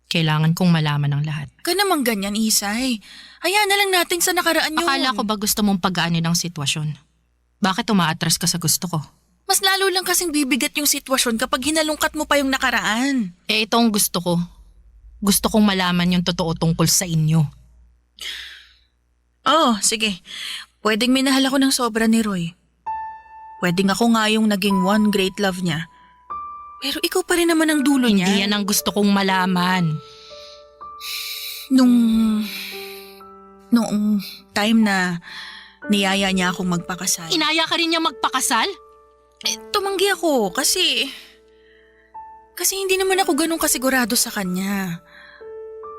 Kailangan kong malaman ang lahat. Ka naman ganyan, Isay. Hayaan na lang natin sa nakaraan yun. Akala ko ba gusto mong pagaanin ang sitwasyon? Bakit umaatras ka sa gusto ko? Mas lalo lang kasing bibigat yung sitwasyon kapag hinalungkat mo pa yung nakaraan. Ito ang gusto ko. Gusto kong malaman yung totoo tungkol sa inyo. Oh, sige. Pwedeng minahal ako ng sobra ni Roy. Pwedeng ako nga yung naging one great love niya. Pero ikaw pa rin naman ang dulo niya. Hindi yan ang gusto kong malaman. Noong time na niyaya niya akong magpakasal. Inaya ka rin niya magpakasal? Tumanggi ako kasi hindi naman ako ganun kasigurado sa kanya.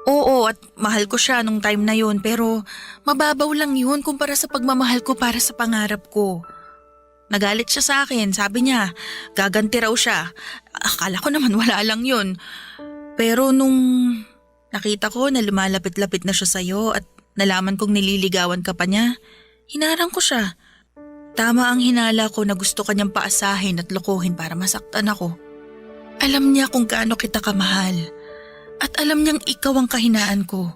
Oo, at mahal ko siya nung time na yun pero mababaw lang yun kumpara sa pagmamahal ko para sa pangarap ko. Nagalit siya sa akin, sabi niya, gaganti raw siya. Akala ko naman wala lang yun. Pero nung nakita ko na lumalapit-lapit na siya sa'yo at nalaman kong nililigawan ka pa niya, hinarang ko siya. Tama ang hinala ko na gusto kanyang paasahin at lokohin para masaktan ako. Alam niya kung gaano kita kamahal. At alam niyang ikaw ang kahinaan ko.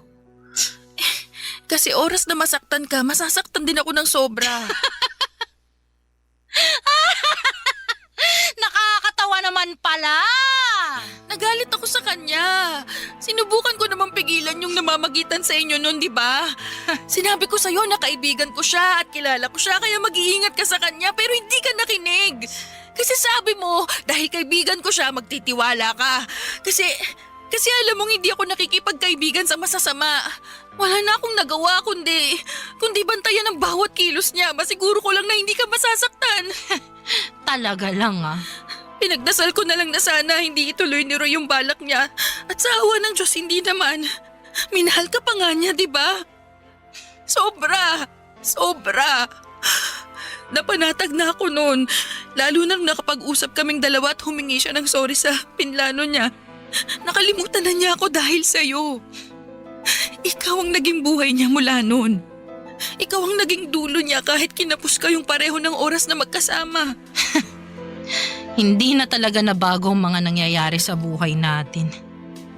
Kasi oras na masaktan ka, masasaktan din ako ng sobra. Nakakatawa naman pala! Nagalit ako sa kanya. Sinubukan ko namang pigilan yung namamagitan sa inyo noon, di ba? Sinabi ko sa'yo na kaibigan ko siya at kilala ko siya kaya mag-iingat ka sa kanya pero hindi ka nakinig. Kasi sabi mo, dahil kaibigan ko siya, magtitiwala ka. Kasi alam mong hindi ako nakikipagkaibigan sa masasama. Wala na akong nagawa kundi bantayan ang bawat kilos niya. Masiguro ko lang na hindi ka masasaktan. Talaga lang ah. Pinagdasal ko na lang na sana hindi ituloy ni Roy yung balak niya. At sa awa ng Diyos, hindi naman. Minahal ka pa nga niya, di ba? Sobra. Napanatag na ako noon. Lalo na nakapag-usap kaming dalawa at humingi siya ng sorry sa pinlano niya. Nakalimutan na niya ako dahil sa'yo. Ikaw ang naging buhay niya mula noon. Ikaw ang naging dulo niya kahit kinapos kayong pareho ng oras na magkasama. Hindi na talaga nabago ang mga nangyayari sa buhay natin.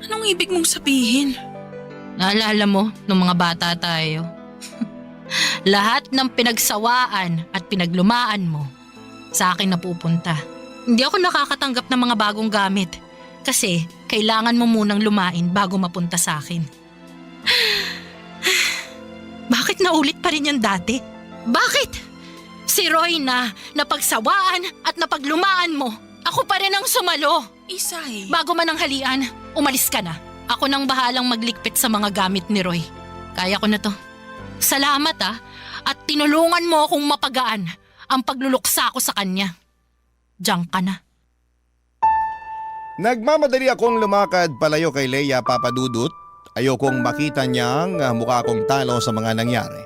Anong ibig mong sabihin? Naalala mo, nung mga bata tayo, lahat ng pinagsawaan at pinaglumaan mo, sa akin napupunta. Hindi ako nakakatanggap ng mga bagong gamit kasi kailangan mo munang lumain bago mapunta sa akin. Bakit naulit pa rin yan dati? Bakit? Si Roy na napagsawaan at napaglumaan mo, ako pa rin ang sumalo. Isay. Bago man ang halian, umalis ka na. Ako nang bahalang magligpit sa mga gamit ni Roy. Kaya ko na to. Salamat at tinulungan mo akong mapagaan ang pagluluksa ko sa kanya. Diyan ka na. Nagmamadali akong lumakad palayo kay Leia Papadudut. Ayokong makita niyang mukha kong talo sa mga nangyari.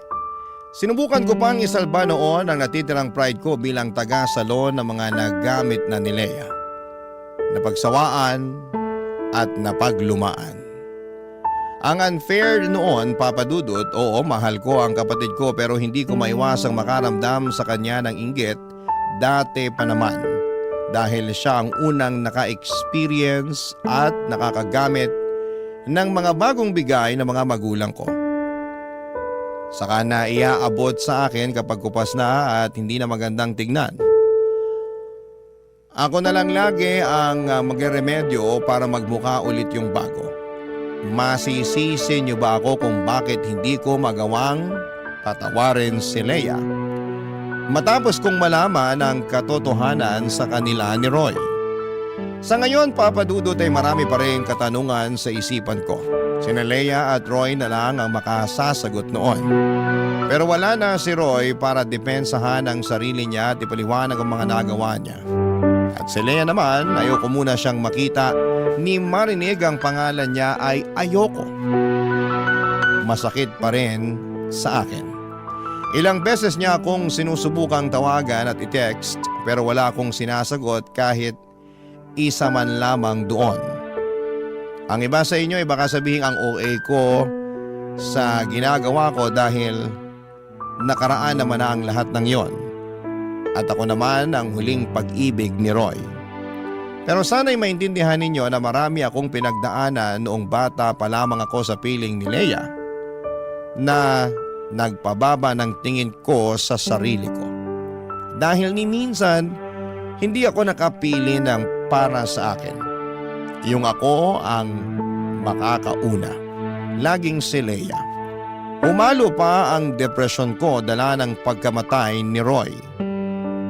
Sinubukan ko pang isalba noon ang natitirang pride ko bilang taga-salon ng mga nagamit na ni Leia. Napagsawaan at napaglumaan. Ang unfair noon, Papadudut, oo, mahal ko ang kapatid ko pero hindi ko maiwasang makaramdam sa kanya ng inggit dati pa naman dahil siya ang unang naka-experience at nakakagamit ng mga bagong bigay ng mga magulang ko. Saka na iaabot sa akin kapag kupas na at hindi na magandang tignan. Ako na lang lagi ang magre-remedyo para magmukha ulit yung bago. Masisisi niyo ba ako kung bakit hindi ko magawang patawarin si Leia matapos kong malaman ang katotohanan sa kanila ni Roy? Sa ngayon, Papadudut, ay marami pa rin katanungan sa isipan ko. Sina Leia at Roy na lang ang makasasagot noon. Pero wala na si Roy para depensahan ang sarili niya at ipaliwanag ang mga nagawa niya. At si Leia naman, ayoko muna siyang makita ni marinig ang pangalan niya ay ayoko. Masakit pa rin sa akin. Ilang beses niya akong sinusubukang tawagan at i-text pero wala akong sinasagot kahit isa man lamang doon. Ang iba sa inyo ay baka sabihin ang OA ko sa ginagawa ko dahil nakaraan naman na ang lahat ng yon. At ako naman ang huling pag-ibig ni Roy. Pero sana'y maintindihan ninyo na marami akong pinagdaanan noong bata pa lamang ako sa piling ni Leia na nagpababa ng tingin ko sa sarili ko. Dahil ni minsan, hindi ako nakapili ng para sa akin. Yung ako ang makakauna. Laging si Leia. Umalo pa ang depresyon ko dala ng pagkamatay ni Roy.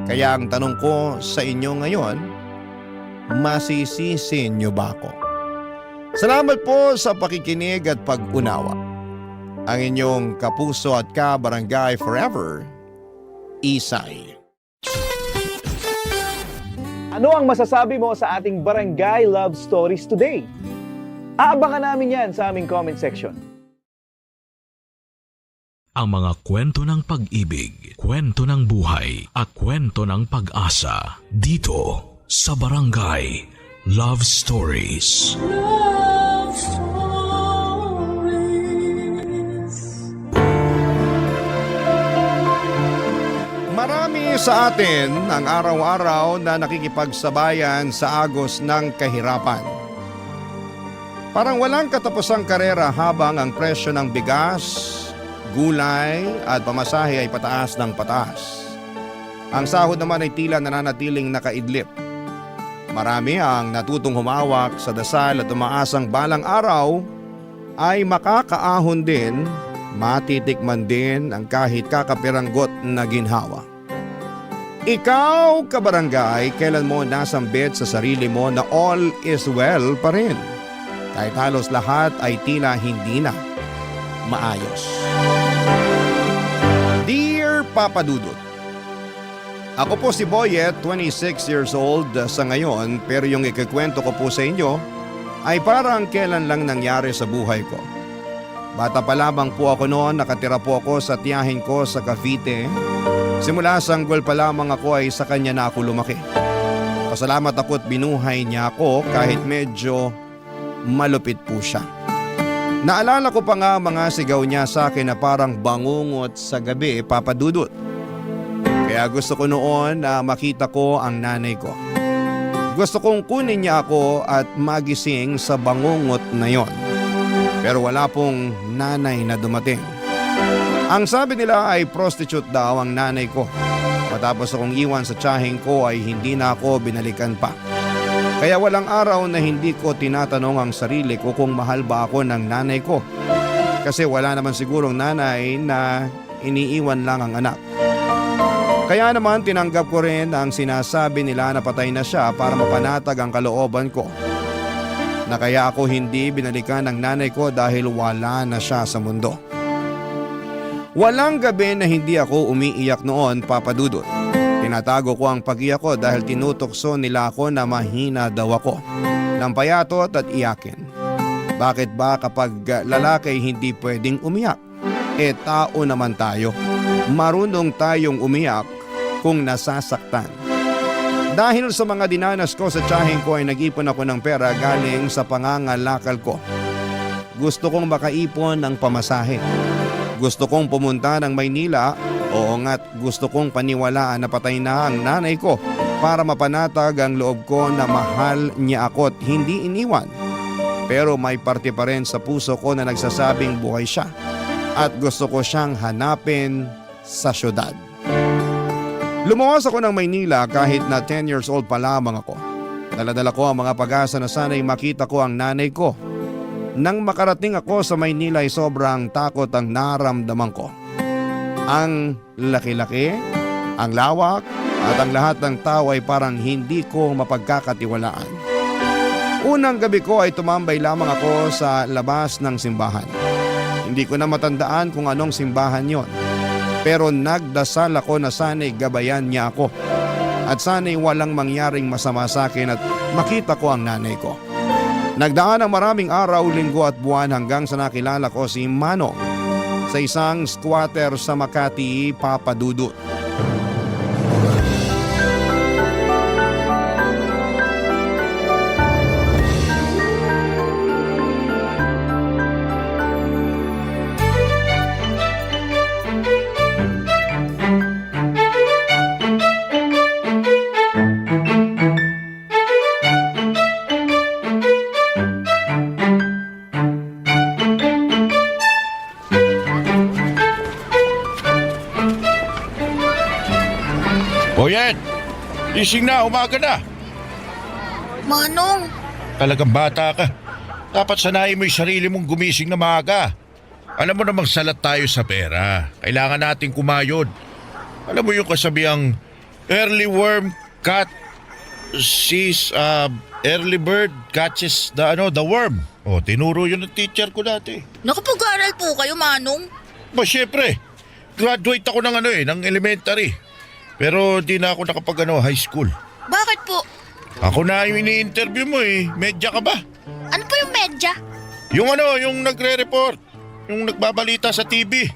Kaya ang tanong ko sa inyo ngayon, masisisi niyo ba ako? Salamat po sa pakikinig at pag-unawa. Ang inyong kapuso at ka-barangay forever, Isay. Ano ang masasabi mo sa ating Barangay Love Stories today? Aabangan namin yan sa aming comment section. Ang mga kwento ng pag-ibig, kwento ng buhay at kwento ng pag-asa dito sa Barangay Love Stories. Love Stories. Marami sa atin ang araw-araw na nakikipagsabayan sa agos ng kahirapan. Parang walang katapusang karera habang ang presyo ng bigas, gulay at pamasahe ay pataas ng pataas. Ang sahod naman ay tila nananatiling nakaidlip. Marami ang natutong humawak sa dasal at umaasang balang araw ay makakaahon din, matitikman din ang kahit kakapiranggot na ginhawa. Ikaw, kabarangay, kailan mo nasambit sa sarili mo na all is well pa rin? Kahit halos lahat ay tila hindi na maayos. Dear Papa Dudut, ako po si Boyet, 26 years old sa ngayon, pero yung ikikwento ko po sa inyo ay parang kailan lang nangyari sa buhay ko. Bata pa lamang po ako noon, nakatira po ako sa tiyahin ko sa Cavite. Simula sanggol pa lamang ako ay sa kanya na ako lumaki. Pasalamat ako at binuhay niya ako kahit medyo malupit po siya. Naalala ko pa nga mga sigaw niya sa akin na parang bangungot sa gabi, Papa Dudut. Kaya gusto ko noon na makita ko ang nanay ko. Gusto kong kunin niya ako at magising sa bangungot na yon. Pero wala pong nanay na dumating. Ang sabi nila ay prostitute daw ang nanay ko. Matapos akong iwan sa tiyahing ko ay hindi na ako binalikan pa. Kaya walang araw na hindi ko tinatanong ang sarili ko kung mahal ba ako ng nanay ko. Kasi wala naman sigurong nanay na iniiwan lang ang anak. Kaya naman tinanggap ko rin ang sinasabi nila na patay na siya para mapanatag ang kalooban ko. Na kaya ako hindi binalikan ng nanay ko dahil wala na siya sa mundo. Walang gabi na hindi ako umiiyak noon, Papa Dudut. Tinatago ko ang pag-iyak ko dahil tinutokso nila ako na mahina daw ako. Nang payatot at iyakin. Bakit ba kapag lalaki hindi pwedeng umiyak? Tao naman tayo. Marunong tayong umiyak kung nasasaktan. Dahil sa mga dinanas ko sa tiyahing ko ay nag-ipon ako ng pera galing sa pangangalakal ko. Gusto kong makaipon ng pamasahe. Gusto kong pumunta ng Maynila, oo nga't gusto kong paniwalaan na patay na ang nanay ko para mapanatag ang loob ko na mahal niya ako at hindi iniwan. Pero may parte pa rin sa puso ko na nagsasabing buhay siya at gusto ko siyang hanapin sa syudad. Lumuwas ako ng Maynila kahit na 10 years old pa lamang ako. Dala-dala ko ang mga pag-asa na sana'y makita ko ang nanay ko. Nang makarating ako sa Maynila ay sobrang takot ang naramdaman ko. Ang laki-laki, ang lawak at ang lahat ng tao ay parang hindi ko mapagkakatiwalaan. Unang gabi ko ay tumambay lamang ako sa labas ng simbahan. Hindi ko na matandaan kung anong simbahan yon. Pero nagdasal ako na sana'y gabayan niya ako. At sana'y walang mangyaring masama sa akin at makita ko ang nanay ko. Nagdaan ang maraming araw, linggo at buwan hanggang sa nakilala ko si Manong sa isang squatter sa Makati, Papa Dudut. Boyet! Gising na, umaga na. Manong, Talagang bata ka. Dapat sanayin mo yung sarili mong gumising na maaga. Alam mo namang salat tayo sa pera. Kailangan nating kumayod. Alam mo yung kasabihang early worm early bird catches the worm. O, tinuro yun ng teacher ko dati. nakapag-aral po kayo, Manong? Ba, syempre. Graduate ako ng elementary. Pero di na ako high school. Bakit po? Ako na yung ini-interview mo eh. Medya ka ba? Ano po yung medya? Yung nagre-report. Yung nagbabalita sa TV.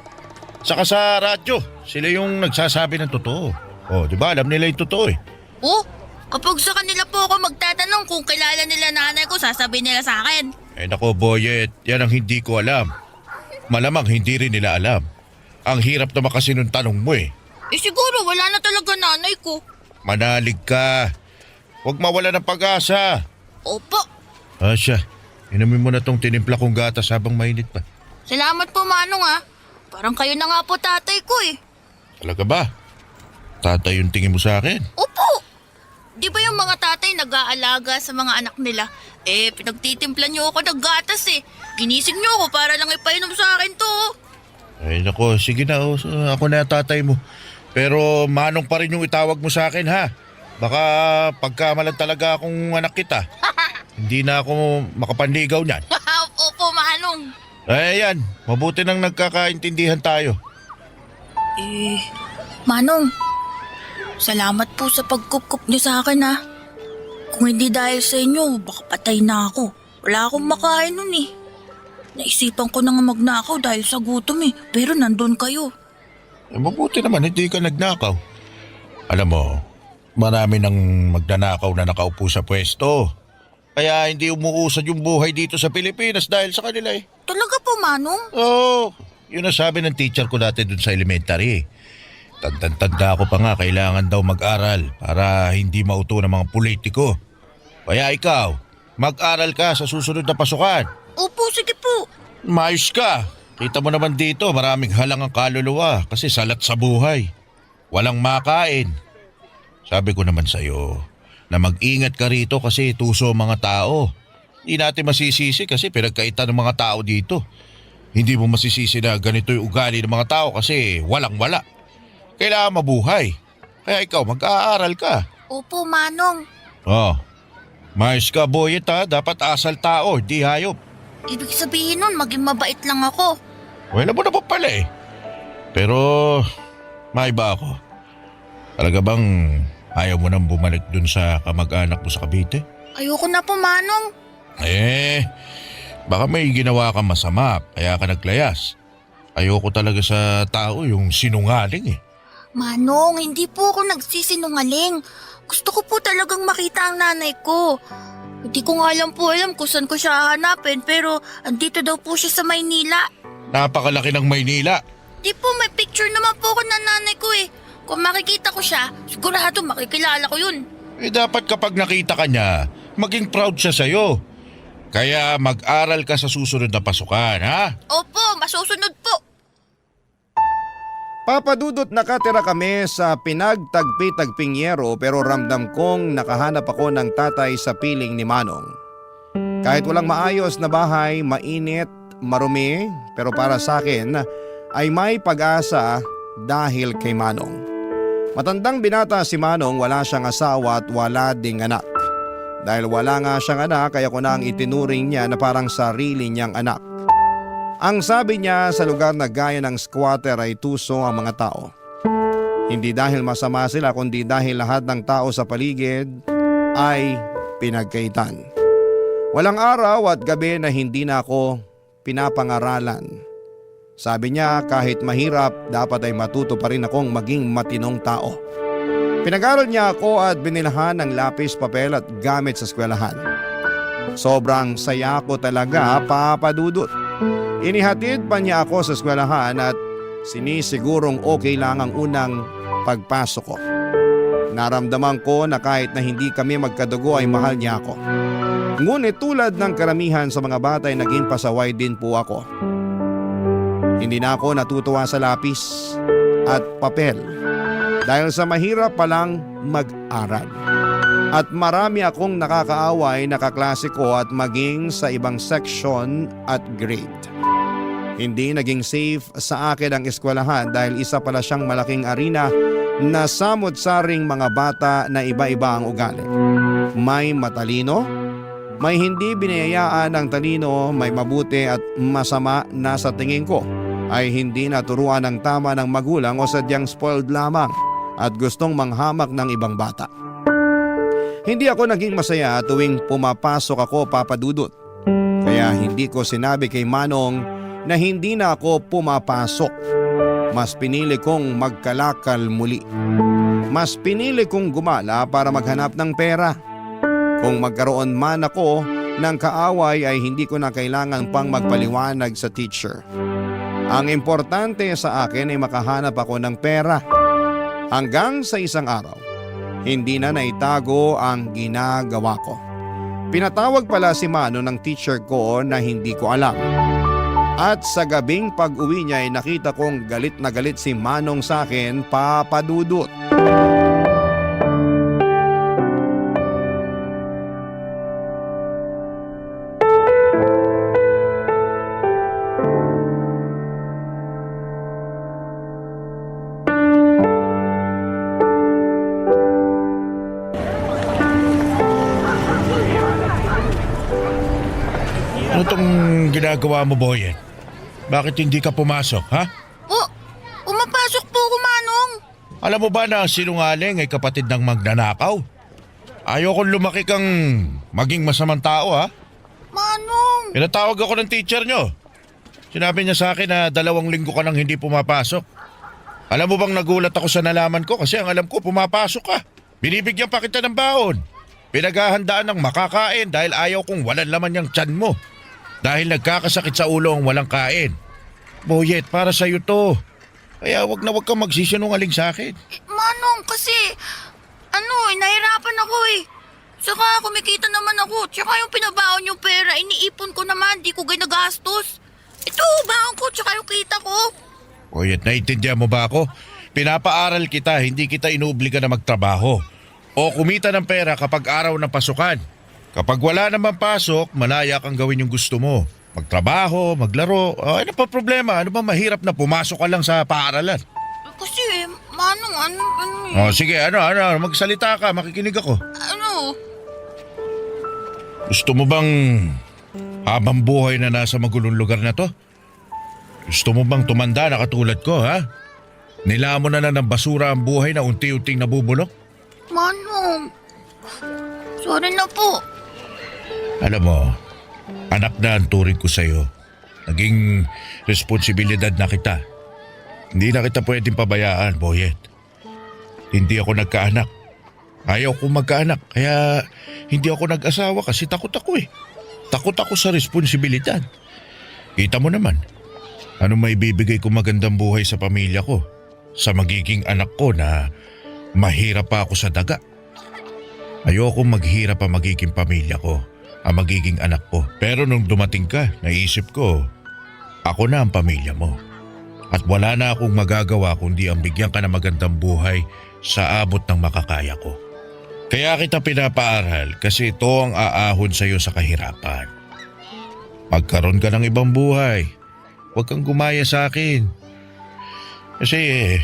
Saka sa radyo. Sila yung nagsasabi ng totoo. Oh, di ba? Alam nila yung totoo eh. Oh, kapag sa kanila po ako magtatanong kung kilala nila nanay ko, sasabihin nila sa akin. Eh nako, Boyet. Yan ang hindi ko alam. Malamang hindi rin nila alam. Ang hirap naman kasi nung tanong mo eh. Eh siguro wala na talaga nanay ko. Manalig ka. Huwag mawala ng pag-asa. Opo. Asya, inumin mo na tong tinimpla kong gatas habang mainit pa. Salamat po, Manong ah. Parang kayo na nga po tatay ko eh. Talaga ba? Tatay yung tingin mo sa akin? Opo. Di ba yung mga tatay nag-aalaga sa mga anak nila? Eh, pinagtitimplan niyo ako ng gatas eh. Ginising niyo ako para lang ipainom sa akin to. Ay nako, sige na. Ako na tatay mo. Pero Manong pa rin yung itawag mo sa akin ha. Baka pagkamalan talaga akong anak kita. Hindi na ako makapanligaw niyan. Opo, Manong. Eh yan, mabuti nang nagkakaintindihan tayo. Eh, Manong, salamat po sa pagkup-kup niyo sa akin ha. Kung hindi dahil sa inyo, baka patay na ako. Wala akong makain nun eh. Naisipan ko na nga magnakaw dahil sa gutom eh. Pero nandun kayo. Eh, mabuti naman, hindi ka nagnakaw. Alam mo, marami nang magnanakaw na nakaupo sa pwesto. Kaya hindi umuusad yung buhay dito sa Pilipinas dahil sa kanila eh. Talaga po, Manong? Oo, yun ang sabi ng teacher ko dati dun sa elementary. Tanda ko pa nga kailangan daw mag-aral para hindi mauto ng mga politiko. Kaya ikaw, mag-aral ka sa susunod na pasukan. Opo, sige po. Mayos ka. Kita mo naman dito, maraming halang ang kaluluwa kasi salat sa buhay. Walang makain. Sabi ko naman sa'yo na mag-ingat ka rito kasi tuso ang mga tao. Hindi natin masisisi kasi pinagkaitan ng mga tao dito. Hindi mo masisisi na ganito yung ugali ng mga tao kasi walang-wala. Kailangan mabuhay. Kaya ikaw, mag-aaral ka. Opo, Manong. Oh, mayos ka, Boyet ha. Dapat asal tao, di hayop. Ibig sabihin nun, maging mabait lang ako. Wala mo na pa pala eh. Pero, may ba ako? Talaga bang ayaw mo nang bumalik dun sa kamag-anak mo sa Cavite? Ayoko na po, Manong. Eh, baka may ginawa kang masama, kaya ka naglayas. Ayoko talaga sa tao yung sinungaling eh. Manong, hindi po ako nagsisinungaling. Gusto ko po talagang makita ang nanay ko. Hindi ko nga alam kung saan ko siya hahanapin pero andito daw po siya sa Maynila. Napakalaki ng Maynila. Di po, may picture naman po ako ng nanay ko eh. Kung makikita ko siya, sigurado makikilala ko yun. Eh dapat kapag nakita ka niya, maging proud siya sa'yo. Kaya mag-aral ka sa susunod na pasukan, ha? Opo, masusunod po. Papadudot nakatira kami sa pinagtagpi-tagping yero pero ramdam kong nakahanap ako ng tatay sa piling ni Manong. Kahit walang maayos na bahay, mainit, marumi, pero para sa akin ay may pag-asa dahil kay Manong. Matandang binata si Manong, wala siyang asawa at wala ding anak. Dahil wala nga siyang anak kaya ko na ang itinuring niya na parang sarili niyang anak. Ang sabi niya sa lugar na gaya ng squatter ay tuso ang mga tao. Hindi dahil masama sila kundi dahil lahat ng tao sa paligid ay pinagkaitan. Walang araw at gabi na hindi na ako pinapangaralan. Sabi niya kahit mahirap dapat ay matuto pa rin akong maging matinong tao. Pinag-aral niya ako at binilhan ng lapis, papel at gamit sa eskwelahan. Sobrang saya ko talaga, papadudot. Inihatid pa niya ako sa eskwelahan at sinisigurong okay lang ang unang pagpasok ko. Naramdaman ko na kahit na hindi kami magkadugo ay mahal niya ako. Ngunit tulad ng karamihan sa mga bata ay naging pasaway din po ako. Hindi na ako natutuwa sa lapis at papel. dahil sa mahirap palang mag-aral. At marami akong nakakaaway na kaklase ko at maging sa ibang section at grade. Hindi naging safe sa akin ang eskwelahan dahil isa pala siyang malaking arena na samot-saring mga bata na iba-iba ang ugali. May matalino, may hindi binayayaan ng talino, may mabuti at masama na sa tingin ko ay hindi naturuan ng tama ng magulang o sadyang spoiled lamang at gustong manghamak ng ibang bata. Hindi ako naging masaya tuwing pumapasok ako, Papa Dudut. Kaya hindi ko sinabi kay Manong na hindi na ako pumapasok. Mas pinili kong magkalakal muli. Mas pinili kong gumala para maghanap ng pera. Kung magkaroon man ako ng kaaway ay hindi ko na kailangan pang magpaliwanag sa teacher. Ang importante sa akin ay makahanap ako ng pera. Hanggang sa isang araw, hindi na naitago ang ginagawa ko. Pinatawag pala si Mano ng teacher ko na hindi ko alam. At sa gabing pag-uwi niya ay nakita kong galit na galit si Manong sa akin, Papa Dudut. Ano tong ginagawa mo, Boyet? Bakit hindi ka pumasok, ha? Umapasok po ako, Manong. Alam mo ba na sinungaling ay kapatid ng magnanakaw? Ayokong lumaki kang maging masamang tao, ha? Manong! Pinatawag ako ng teacher nyo. Sinabi niya sa akin na 2 linggo ka nang hindi pumapasok. Alam mo bang nagulat ako sa nalaman ko kasi ang alam ko pumapasok ka. Binibigyan pa kita ng baon. Pinaghahandaan ng makakain dahil ayaw kong walang laman yung tiyan mo. Dahil nagkakasakit sa ulo ang walang kain. Boyet, para sa'yo to. Kaya wag kang magsisinungaling sa akin. Manong, kasi, nahirapan ako eh. Saka kumikita naman ako. Tsaka yung pinabaon yung pera, iniipon ko naman, di ko ginagastos. Ito, baon ko, tsaka yung kita ko. Boyet, naiintindihan mo ba ako? Pinapaaral kita, hindi kita inuobliga na magtrabaho. O kumita ng pera kapag araw ng pasukan. Kapag wala naman pasok, malaya kang gawin yung gusto mo. Magtrabaho, maglaro, ano pa problema? Ano ba mahirap na pumasok ka lang sa paaralan? Kasi, Manong, ano Sige, magsalita ka, makikinig ako. Gusto mo bang habang buhay na nasa magulong lugar na to? Gusto mo bang tumanda na katulad ko, ha? Nilamon na ng basura ang buhay na unti-unting nabubulok? Manong, sorry na po. Alam mo, anak na ang turing ko sa'yo. Naging responsibilidad na kita. Hindi na kita pwedeng pabayaan, Boyet. Hindi ako nagkaanak. Ayaw kong magkaanak, kaya hindi ako nag-asawa kasi takot ako eh. Takot ako sa responsibilidad. Kita mo naman, ano may bibigay ko magandang buhay sa pamilya ko, sa magiging anak ko na mahirap pa ako sa daga. Ayokong maghirap ang magiging pamilya ko, ang magiging anak ko. Pero nung dumating ka, naisip ko, ako na ang pamilya mo. At wala na akong magagawa kundi ang bigyan ka ng magandang buhay sa abot ng makakaya ko. Kaya kita pinapaaral kasi ito ang aahon sa iyo sa kahirapan. Magkaroon ka ng ibang buhay. Huwag kang gumaya sa akin. Kasi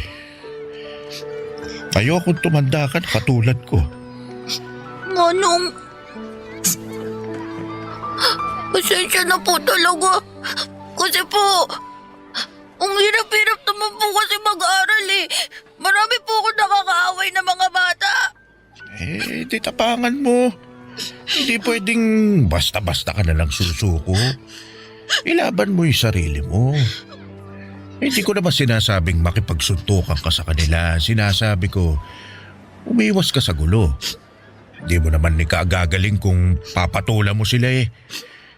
ayokong tumanda ka na katulad ko. Manong, pasensya na po talaga. Kasi po, ang hirap-hirap naman po kasi mag-aral eh. Marami po ako nakakaaway na mga bata. Di tapangan mo. Hindi pwedeng basta-basta ka na lang susuko. Ilaban mo yung sarili mo. Hindi ko naman sinasabing makipagsuntukan ka sa kanila. Sinasabi ko, umiwas ka sa gulo. Hindi mo naman ikagagaling kung papatulan mo sila eh.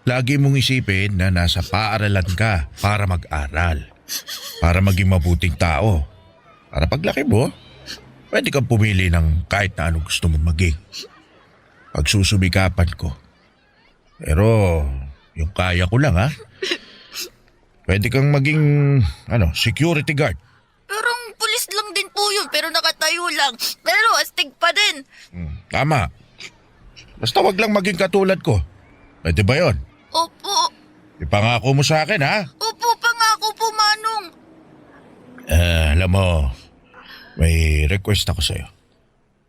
Lagi mong isipin na nasa paaralan ka para mag-aral. Para maging mabuting tao. Para paglaki mo, pwede kang pumili ng kahit na anong gusto mong maging. Pagsusumikapan ko. Pero yung kaya ko lang ha. Pwede kang maging security guard. Pero pulis lang din po po yun pero nakatayo lang. Pero astig pa din. Tama. Basta wag lang maging katulad ko. Pwede ba yon? Opo. Ipangako mo sa akin, ha? Opo, pangako po, Manong. Alam mo, may request ako sa'yo.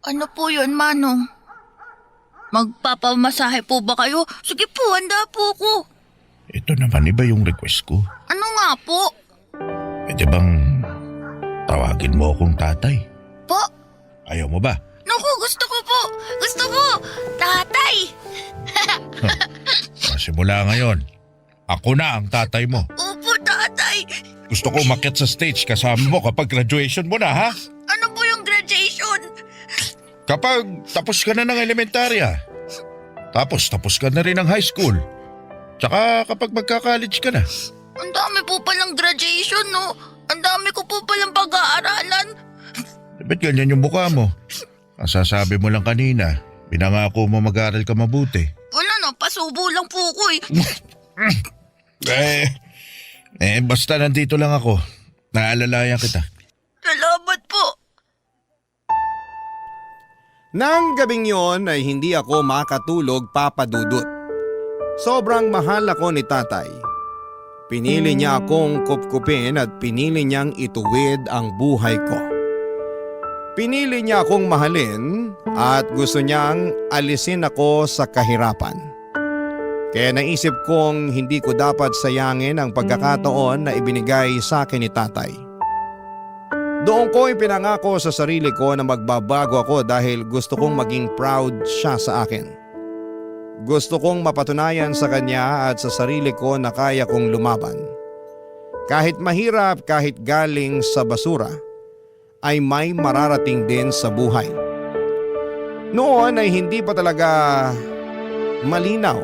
Ano po yun, Manong? Magpapamasahe po ba kayo? Sige po, handa po ako. Ito naman, iba yung request ko. Ano nga po? Pwede bang tawagin mo akong tatay? Po? Ayaw mo ba? Naku, gusto ko po. Gusto ko. Tatay. Simula ngayon, ako na ang tatay mo. Opo, tatay. Gusto ko umakyat sa stage kasama mo kapag graduation mo na, ha? Ano po yung graduation? Kapag tapos ka na ng elementarya. Tapos ka na rin ng high school. Tsaka kapag magka-college ka na. Ang dami po palang graduation, no? Ang dami ko po palang pag-aaralan. Ba't ganyan yung mukha mo? Kasasabi mo lang kanina, pinangako mo mag-aaral ka mabuti. Wala na, pasubo lang po ko Basta nandito lang ako. Naalalayan kita. Salamat po. Nang gabing yon ay hindi ako makatulog, Papa Dudut. Sobrang mahal ako ni tatay. Pinili niya akong kupkupin at pinili niyang ituwid ang buhay ko. Pinili niya akong mahalin at gusto niyang alisin ako sa kahirapan. Kaya naisip kong hindi ko dapat sayangin ang pagkakataon na ibinigay sa akin ni tatay. Doon ko ipinangako sa sarili ko na magbabago ako dahil gusto kong maging proud siya sa akin. Gusto kong mapatunayan sa kanya at sa sarili ko na kaya kong lumaban. Kahit mahirap, kahit galing sa basura, ay may mararating din sa buhay. Noon ay hindi pa talaga malinaw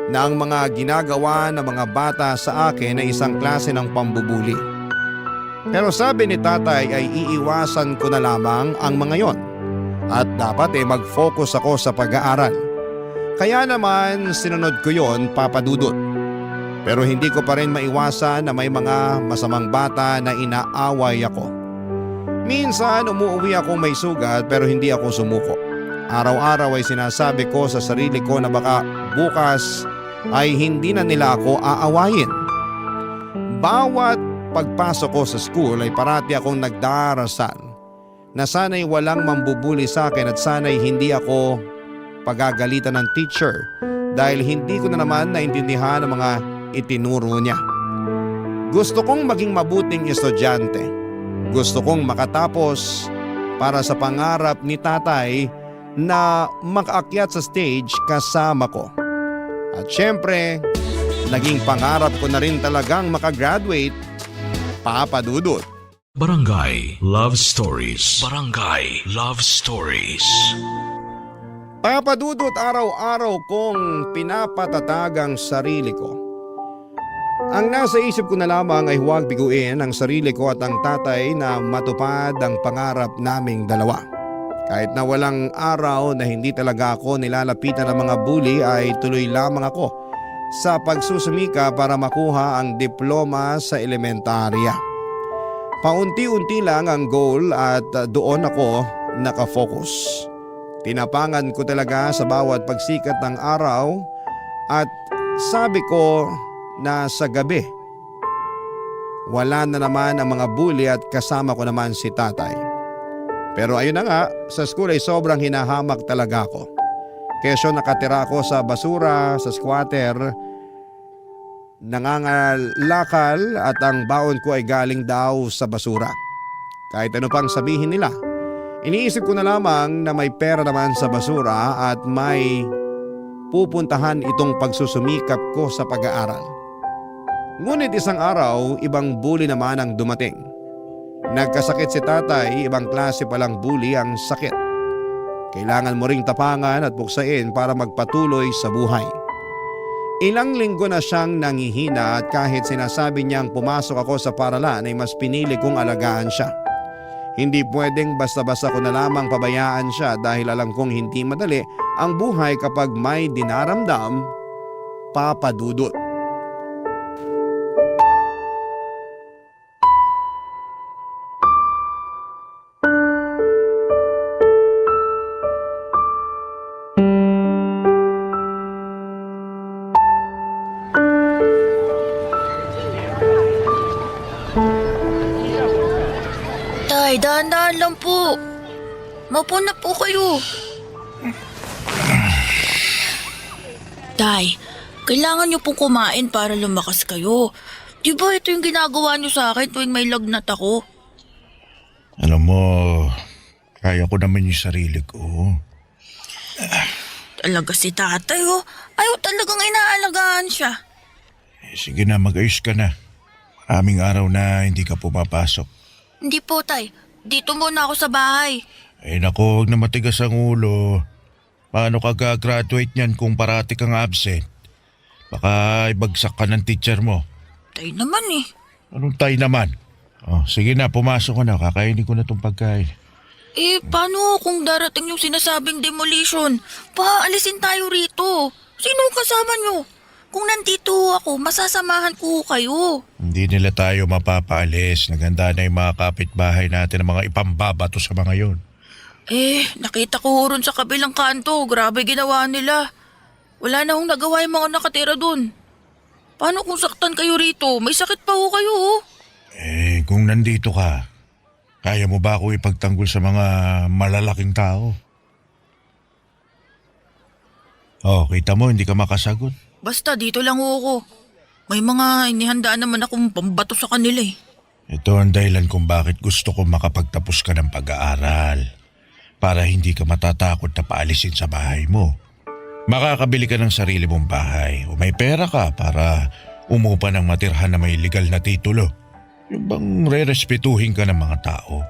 na ang mga ginagawa ng mga bata sa akin ay isang klase ng pambubuli. Pero sabi ni tatay ay iiwasan ko na lamang ang mga yon at dapat mag-focus ako sa pag-aaral. Kaya naman sinunod ko yon, Papa Dudut. Pero hindi ko pa rin maiwasan na may mga masamang bata na inaaway ako. Minsan umuwi akong may sugat pero hindi ako sumuko. Araw-araw ay sinasabi ko sa sarili ko na baka bukas ay hindi na nila ako aawayin. Bawat pagpasok ko sa school ay parati akong nagdarasal na sana'y walang mambubuli sa akin at sana'y hindi ako pagagalitan ng teacher dahil hindi ko na naman naintindihan ang mga itinuro niya. Gusto kong maging mabuting estudyante. Gusto kong makatapos para sa pangarap ni tatay na makaakyat sa stage kasama ko. At syempre, naging pangarap ko na rin talagang makagraduate, Papa Dudut. Barangay Love Stories. Barangay Love Stories. Papa Dudut, araw-araw kong pinapatatag ang sarili ko. Ang nasa isip ko na lamang ay huwag biguin ang sarili ko at ang tatay na matupad ang pangarap naming dalawa. Kahit na walang araw na hindi talaga ako nilalapitan ng mga bully ay tuloy lamang ako sa pagsusumika para makuha ang diploma sa elementarya. Paunti-unti lang ang goal at doon ako nakafocus. Tinapangan ko talaga sa bawat pagsikat ng araw at sabi ko na sa gabi wala na naman ang mga bully at kasama ko naman si tatay. Pero ayun na nga, sa school ay sobrang hinahamak talaga ako. Kesyo nakatira ako sa basura, sa squatter, nangangalakal at ang baon ko ay galing daw sa basura. Kahit ano pang sabihin nila, iniisip ko na lamang na may pera naman sa basura at may pupuntahan itong pagsusumikap ko sa pag-aaral. Ngunit isang araw, ibang bully naman ang dumating. Nagkasakit si tatay, ibang klase palang bully ang sakit. Kailangan mo ring tapangan at buksain para magpatuloy sa buhay. Ilang linggo na siyang nangihina at kahit sinasabi niyang pumasok ako sa paralan ay mas pinili kong alagaan siya. Hindi pwedeng basta-basta ko na lamang pabayaan siya dahil alam kong hindi madali ang buhay kapag may dinaramdam, Papa Dudut. Maupo na po kayo. Tay, kailangan niyo pong kumain para lumakas kayo. Di ba ito yung ginagawa niyo sa akin tuwing may lagnat ako? Alam mo, kaya ko naman yung sarili ko. Talaga si tatay oh. Ayaw talagang inaalagaan siya. Sige na, mag-ayos ka na. Aming araw na hindi ka pumapasok. Hindi po tay. Dito muna ako sa bahay. Ay nako, huwag na matigas ang ulo. Paano ka gagraduate niyan kung parati kang absent? Baka ibagsak ka ng teacher mo. Tay naman eh. Anong tayo naman? Oh, sige na, pumasok ka na. Kakainin ko na itong pagkain. Eh, paano kung darating yung sinasabing demolition? Paalisin tayo rito. Sino kasama nyo? Kung nandito ako, masasamahan ko kayo. Hindi nila tayo mapapaalis. Naganda na yung mga kapitbahay natin ng mga ipambabato sa mga yon. Eh, nakita ko ron sa kabilang kanto. Grabe ginawa nila. Wala na hong nagawa yung mga nakatira dun. Paano kung saktan kayo rito? May sakit pa ho kayo oh. Eh, kung nandito ka, kaya mo ba ako ipagtanggol sa mga malalaking tao? Oh, kita mo, hindi ka makasagot. Basta dito lang ho ako. May mga inihandaan naman akong pambato sa kanila eh. Ito ang dahilan kung bakit gusto ko makapagtapos ka ng pag-aaral. Para hindi ka matatakot na paalisin sa bahay mo. Makakabili ka ng sarili mong bahay o may pera ka para umupa ng matirhan na may legal na titulo. Yung bang re-respetuhin ka ng mga tao.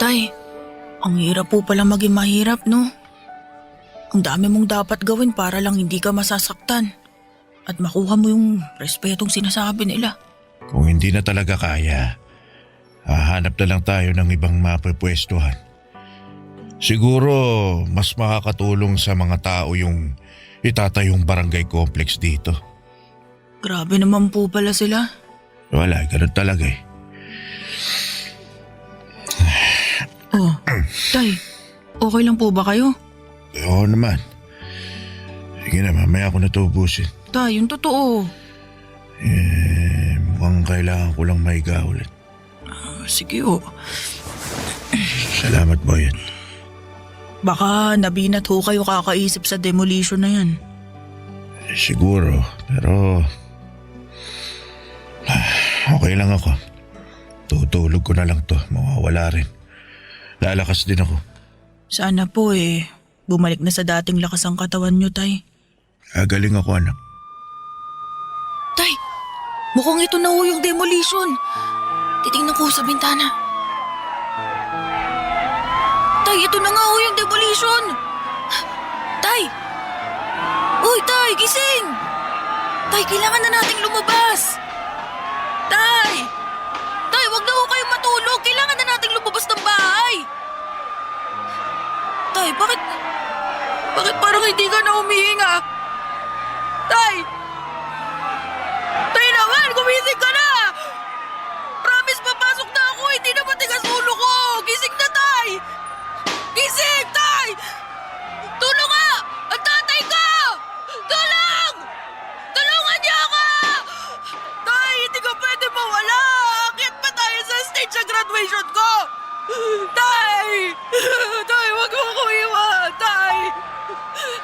Tay, ang hirap po pala maging mahirap no? Ang dami mong dapat gawin para lang hindi ka masasaktan. At makuha mo yung respetong sinasabi nila. Kung hindi na talaga kaya, hahanap na lang tayo ng ibang mapapwestuhan. Siguro mas makakatulong sa mga tao yung itatayong barangay complex dito. Grabe naman po pala sila. Wala, ganun talaga eh. Oh, Tay, okay lang po ba kayo? Oo naman. Sige na, mamaya ako na ito ubusin. Tay, yung totoo. Mukhang kailangan ko lang maiga ulit. Sige oh. Salamat, Boyet. Baka nabinat ho kayo kakaisip sa demolition na yan. Siguro, pero okay lang ako. Tutulog ko na lang to, mawawala rin. Lalakas din ako. Sana po eh, bumalik na sa dating lakas ang katawan nyo, Tay. Galing ako, anak. Tay, mukhang ito na ho yung demolition. Titingnan ko sa bintana. Tay, ito na nga ho yung demolition. Tay! Uy, Tay, gising! Tay, kailangan na nating lumabas. Tay! Tay, wag na ho kayong matulog. Kailangan na nating lumabas ng bahay. Tay, bakit parang hindi ka na humihinga? Tay! Tay naman, gumising ka na! Promise, papasok na ako. Hindi na matigas ulo ko. Gising na, Tay! Gising, Tay! Tulong nga! Ang tatay ko! Tulong! Tulungan niyo ako! Tay, hindi ka pwede mawala. Akit pa tayo sa stage sa graduation ko. Tay! Tay, wag mo ko iwan! Tay!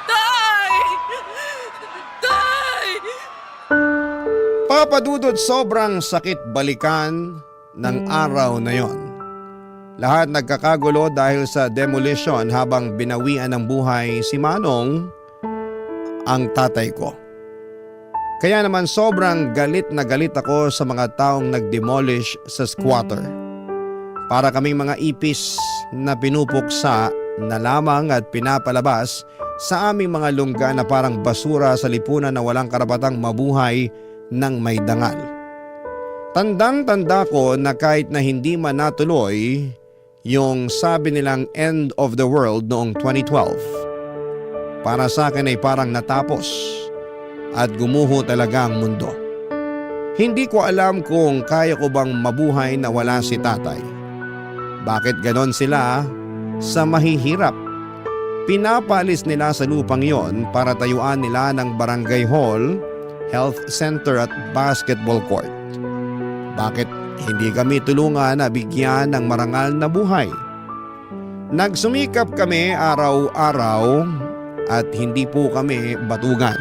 Tay! Tay! Papa Dudut, sobrang sakit balikan ng araw na yon. Lahat nagkakagulo dahil sa demolition habang binawian ng buhay si Manong, ang tatay ko. Kaya naman sobrang galit na galit ako sa mga taong nag-demolish sa squatter. Para kaming mga ipis na pinupuksa na lamang at pinapalabas sa aming mga lungga na parang basura sa lipunan na walang karapatang mabuhay ng may dangal. Tandang-tanda ko na kahit na hindi man natuloy yung sabi nilang end of the world noong 2012, para sa akin ay parang natapos at gumuho talaga ang mundo. Hindi ko alam kung kaya ko bang mabuhay na wala si tatay. Bakit ganon sila sa mahihirap? Pinapalis nila sa lupang yon para tayuan nila ng barangay hall, health center at basketball court. Bakit hindi kami tulungan na bigyan ng marangal na buhay? Nagsumikap kami araw-araw at hindi po kami batugan.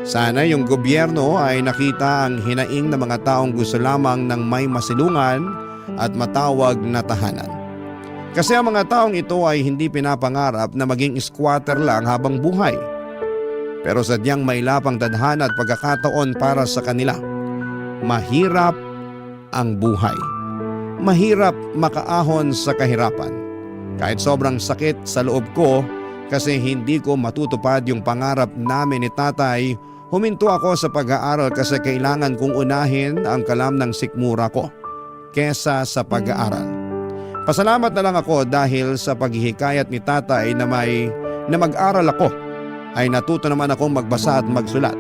Sana yung gobyerno ay nakita ang hinaing ng mga taong gusto lamang ng may masilungan at matawag na tahanan. Kasi ang mga taong ito ay hindi pinapangarap na maging squatter lang habang buhay. Pero sadyang may lapang tadhana at pagkakataon para sa kanila. Mahirap ang buhay. Mahirap makaahon sa kahirapan. Kahit sobrang sakit sa loob ko kasi hindi ko matutupad yung pangarap namin ni tatay, huminto ako sa pag-aaral kasi kailangan kong unahin ang kalam ng sikmura ko kesa sa pag-aaral. Pasalamat na lang ako dahil sa paghihikayat ni tatay na mag-aral ako ay natuto naman akong magbasa at magsulat.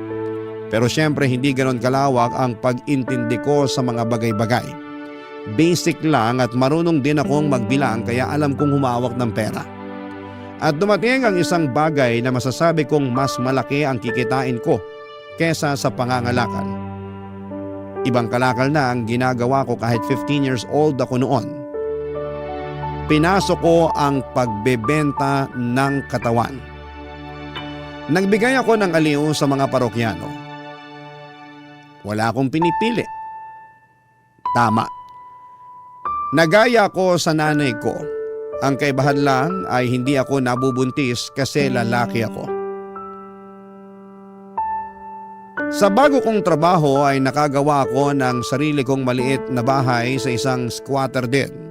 Pero syempre hindi ganon kalawak ang pag-intindi ko sa mga bagay-bagay. Basic lang at marunong din akong magbilang kaya alam kong humawak ng pera. At dumating ang isang bagay na masasabi kong mas malaki ang kikitain ko kesa sa pangangalakal. Ibang kalakal na ang ginagawa ko kahit 15 years old ako noon. Pinasok ko ang pagbebenta ng katawan. Nagbigay ako ng aliw sa mga parokyano. Wala akong pinipili. Tama. Nagaya ko sa nanay ko. Ang kaibahan lang ay hindi ako nabubuntis kasi lalaki ako. Sa bago kong trabaho ay nakagawa ako ng sarili kong maliit na bahay sa isang squatter din.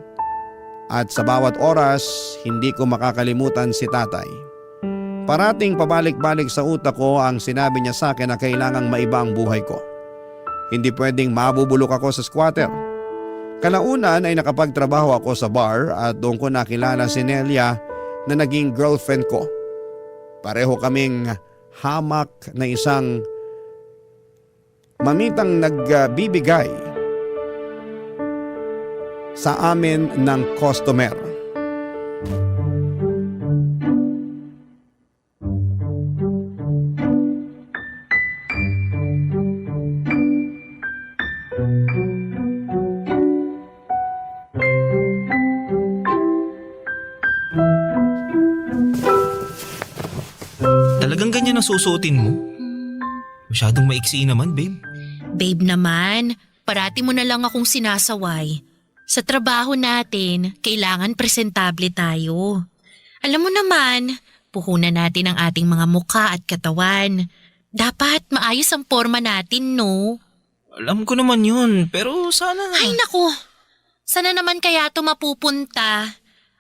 At sa bawat oras, hindi ko makakalimutan si tatay. Parating pabalik-balik sa utak ko ang sinabi niya sa akin na kailangang maiba ang buhay ko. Hindi pwedeng mabubulok ako sa squatter. Kalaunan ay nakapagtrabaho ako sa bar at doon ko nakilala si Nelia na naging girlfriend ko. Pareho kaming hamak na isang mamitang nagbibigay sa amin ng customer. Talagang ganyan ang susuotin mo? Masyadong maiksi naman, babe. Babe naman, parati mo na lang akong sinasaway. Sa trabaho natin, kailangan presentable tayo. Alam mo naman, puhunan natin ang ating mga mukha at katawan. Dapat maayos ang forma natin, no? Alam ko naman yun, pero sana... Ay naku, sana naman kaya ito mapupunta.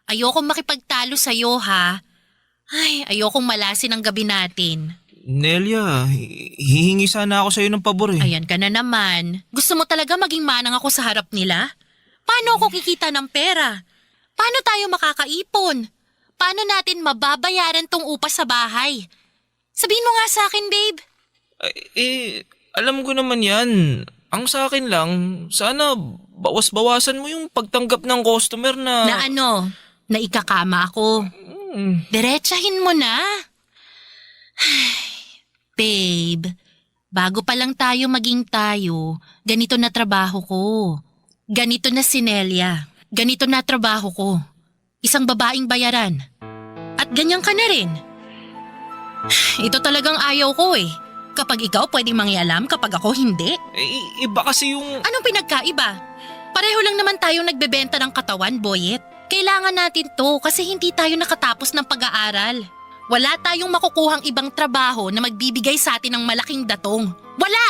Ayokong makipagtalo sa'yo, ha? Ay, ayokong malasin ang gabi natin. Nelia, hihingi sana ako sa'yo ng pabor eh. Ayan ka na naman. Gusto mo talaga maging manang ako sa harap nila? Paano ako kikita ng pera? Paano tayo makakaipon? Paano natin mababayaran tong upa sa bahay? Sabihin mo nga sa akin, babe. Alam ko naman yan. Ang sa akin lang, sana bawas-bawasan mo yung pagtanggap ng customer na... Na ano? Na ikakama ako. Diretsahin mo na. Babe, bago pa lang tayo maging tayo, ganito na trabaho ko. Ganito na si Nelia. Ganito na trabaho ko. Isang babaeng bayaran. At ganyan ka na rin. Ito talagang ayaw ko eh. Kapag ikaw pwedeng mangialam, kapag ako hindi. Iba kasi yung... Anong pinagkaiba? Pareho lang naman tayong nagbebenta ng katawan, Boyet. Kailangan natin to kasi hindi tayo nakatapos ng pag-aaral. Wala tayong makukuhang ibang trabaho na magbibigay sa atin ng malaking datong. Wala!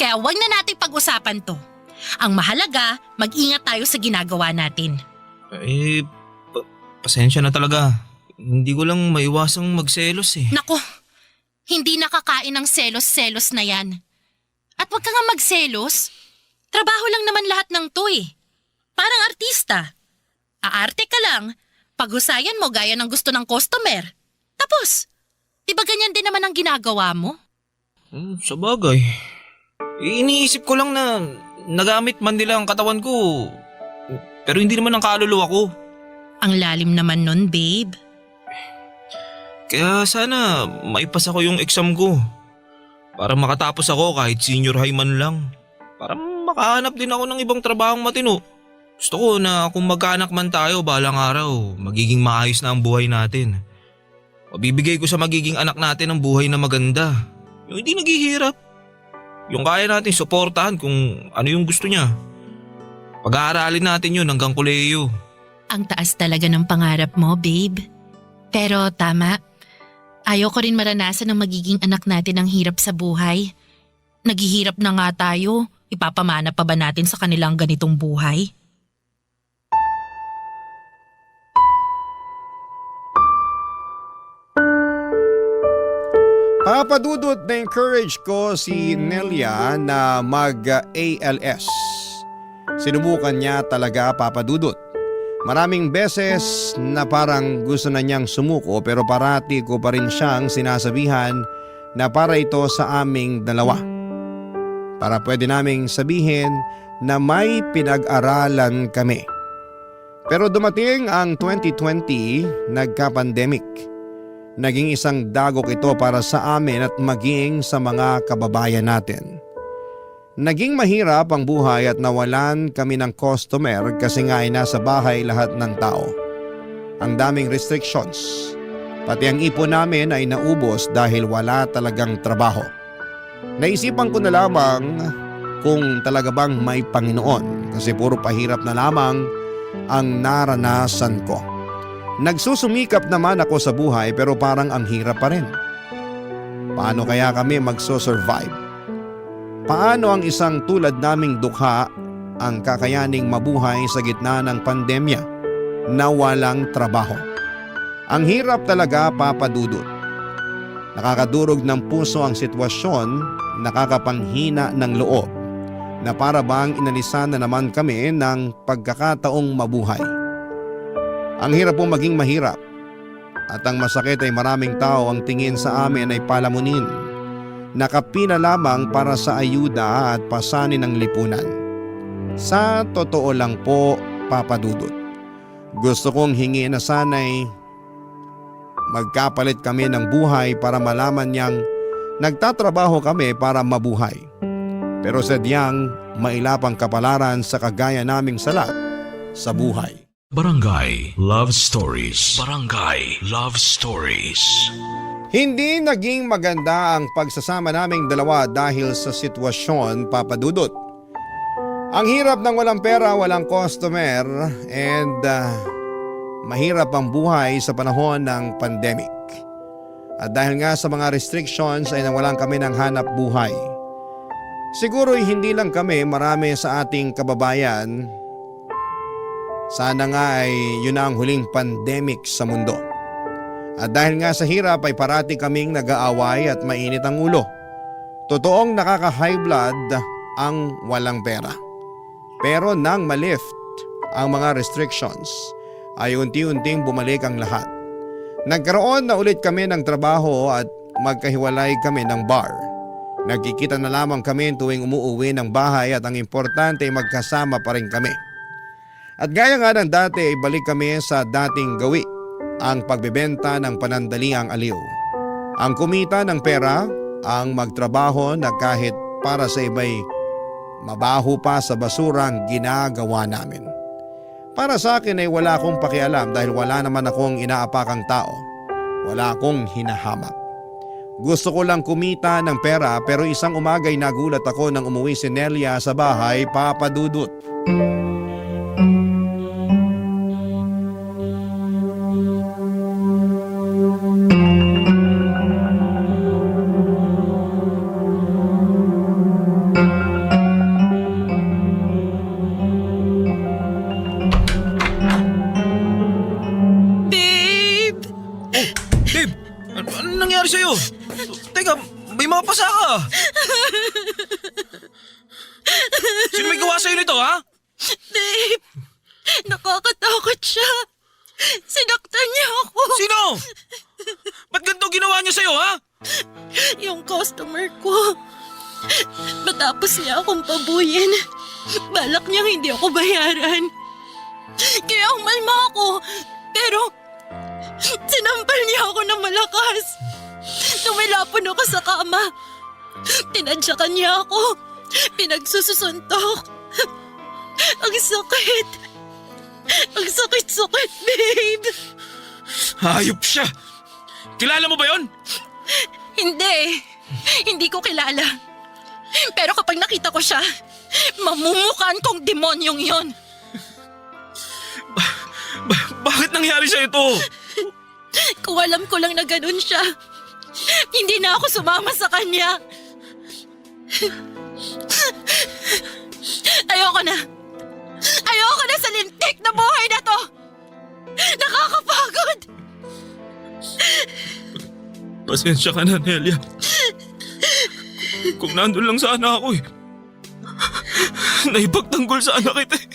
Kaya wag na natin pag-usapan to. Ang mahalaga, mag-ingat tayo sa ginagawa natin. Pasensya na talaga. Hindi ko lang maiwasang magselos eh. Nako, hindi nakakain ng selos-selos na yan. At wag ka nga magselos. Trabaho lang naman lahat ng to eh. Parang artista. Aarte ka lang, paghusayan mo gaya ng gusto ng customer. Tapos, di ba ganyan din naman ang ginagawa mo? Sa bagay. Iniisip ko lang na nagamit man nila ang katawan ko. Pero hindi naman ang kaluluwa ko. Ang lalim naman nun, babe. Kaya sana maipasa ko yung exam ko. Para makatapos ako kahit senior high man lang. Para makahanap din ako ng ibang trabahong matino. Gusto ko na kung magkaanak man tayo balang araw, magiging maayos na ang buhay natin. Mabibigay ko sa magiging anak natin ang buhay na maganda. Yung hindi naghihirap. Yung kaya natin suportahan kung ano yung gusto niya. Pag-aaralin natin yun hanggang kolehiyo. Ang taas talaga ng pangarap mo, babe. Pero tama, ayoko rin maranasan ng magiging anak natin ang hirap sa buhay. Naghihirap na nga tayo, ipapamana pa ba natin sa kanilang ganitong buhay? Papadudot na encourage ko si Nelia na mag-ALS. Sinubukan niya talaga, papadudot. Maraming beses na parang gusto na niyang sumuko pero parati ko pa rin siyang sinasabihan na para ito sa aming dalawa. Para pwede naming sabihin na may pinag-aralan kami. Pero dumating ang 2020, nagka-pandemic. Naging isang dagok ito para sa amin at maging sa mga kababayan natin. Naging mahirap ang buhay at nawalan kami ng customer kasi nga ay nasa bahay lahat ng tao. Ang daming restrictions. Pati ang ipon namin ay naubos dahil wala talagang trabaho. Naisipan ko na lamang kung talaga bang may Panginoon kasi puro pahirap na lamang ang naranasan ko. Nagsusumikap naman ako sa buhay pero parang ang hirap pa rin. Paano kaya kami magso-survive? Paano ang isang tulad naming dukha ang kakayaning mabuhay sa gitna ng pandemya na walang trabaho? Ang hirap talaga, papadudot. Nakakadurog ng puso ang sitwasyon, nakakapanghina ng loob na para bang inalisan na naman kami ng pagkakataong mabuhay. Ang hirap pong maging mahirap at ang masakit ay maraming tao ang tingin sa amin ay palamunin. Nakapina lamang para sa ayuda at pasanin ng lipunan. Sa totoo lang po, papadudot. Gusto kong hingi na sana'y magkapalit kami ng buhay para malaman niyang nagtatrabaho kami para mabuhay. Pero sadyang mailapang kapalaran sa kagaya naming salat sa buhay. Barangay Love Stories. Barangay Love Stories. Hindi naging maganda ang pagsasama naming dalawa dahil sa sitwasyon, papadudot. Ang hirap ng walang pera, walang customer and mahirap ang buhay sa panahon ng pandemic. At dahil nga sa mga restrictions ay nawalan kami ng hanap buhay. Siguro hindi lang kami, marami sa ating kababayan. Sana nga ay yun na ang huling pandemic sa mundo. At dahil nga sa hirap ay parati kaming nag-aaway at mainit ang ulo. Totoong nakaka-high blood ang walang pera. Pero nang malift ang mga restrictions ay unti-unting bumalik ang lahat. Nagkaroon na ulit kami ng trabaho at magkahiwalay kami ng bar. Nagkikita na lamang kami tuwing umuuwi ng bahay at ang importante ay magkasama pa rin kami. At gaya nga ng dati ay balik kami sa dating gawi, ang pagbebenta ng panandaliang aliw. Ang kumita ng pera, ang magtrabaho na kahit para sa iba'y mabaho pa sa basura ang ginagawa namin. Para sa akin ay wala akong pakialam dahil wala naman akong inaapakang tao. Wala akong hinahamak. Gusto ko lang kumita ng pera pero isang umaga'y nagulat ako nang umuwi si Nelia sa bahay, papadudot. Ano nangyari sa'yo? Teka, may mga pasa ka. Sino may gawa sa'yo nito, ha? Babe, nakakatakot siya. Sinaktan niya ako. Sino? Ba't ganito ginawa niya sa'yo, ha? Yung customer ko. Matapos niya akong pabuyin, balak niyang hindi ako bayaran. Kaya umalma ako, pero sinampal niya ako ng malakas. Tumilapon ako sa kama. Tinadyakan niya ako. Pinagsusuntok. Ang sakit. Ang sakit-sakit, babe. Hayop siya! Kilala mo ba yon? Hindi. Hindi ko kilala. Pero kapag nakita ko siya, mamumukan kong demonyong yon. Bakit nangyari siya ito? Kung alam ko lang na ganun siya, hindi na ako sumama sa kanya. Ayoko na. Ayoko na sa lintik na buhay na to. Nakakapagod. Pasensya ka na, Nelia. Kung nandun lang sana ako eh. Naipagtanggol sana kita eh.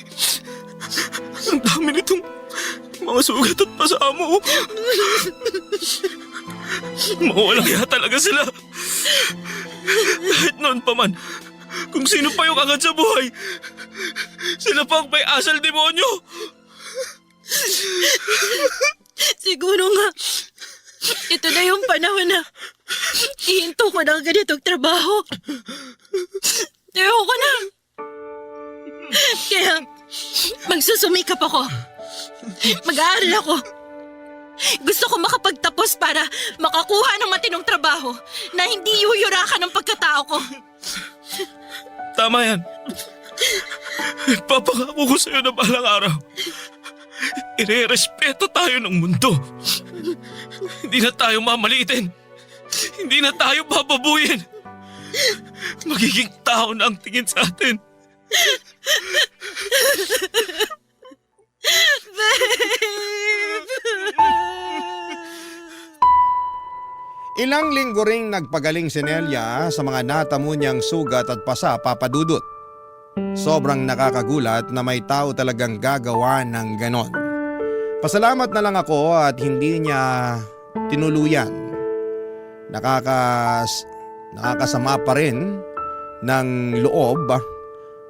Ang dami nitong mga sugat at pasamo. Mawalang hiya talaga sila. Kahit noon pa man, kung sino pa yung agad sa buhay, sila pa ang may asal demonyo. Siguro nga, ito na yung panahon na ihinto ko ng ganitong trabaho. Ayoko na. Kaya, magsusumikap ako. Mag-aaral ako. Gusto ko makapagtapos para makakuha ng matinong trabaho na hindi yuyurakan ng pagkatao ko. Tama yan. Papangako ko sa'yo na balang araw. Ire-respeto tayo ng mundo. Hindi na tayo mamaliitin. Hindi na tayo bababuyin. Magiging tao na ang tingin sa atin. Ilang linggo ring nagpagaling si Nelia sa mga natamo niyang sugat at pasa, Papa Dudut. Sobrang nakakagulat na may tao talagang gagawa ng ganon. Pasalamat na lang ako at hindi niya tinuluyan. Nakakasama pa rin ng loob,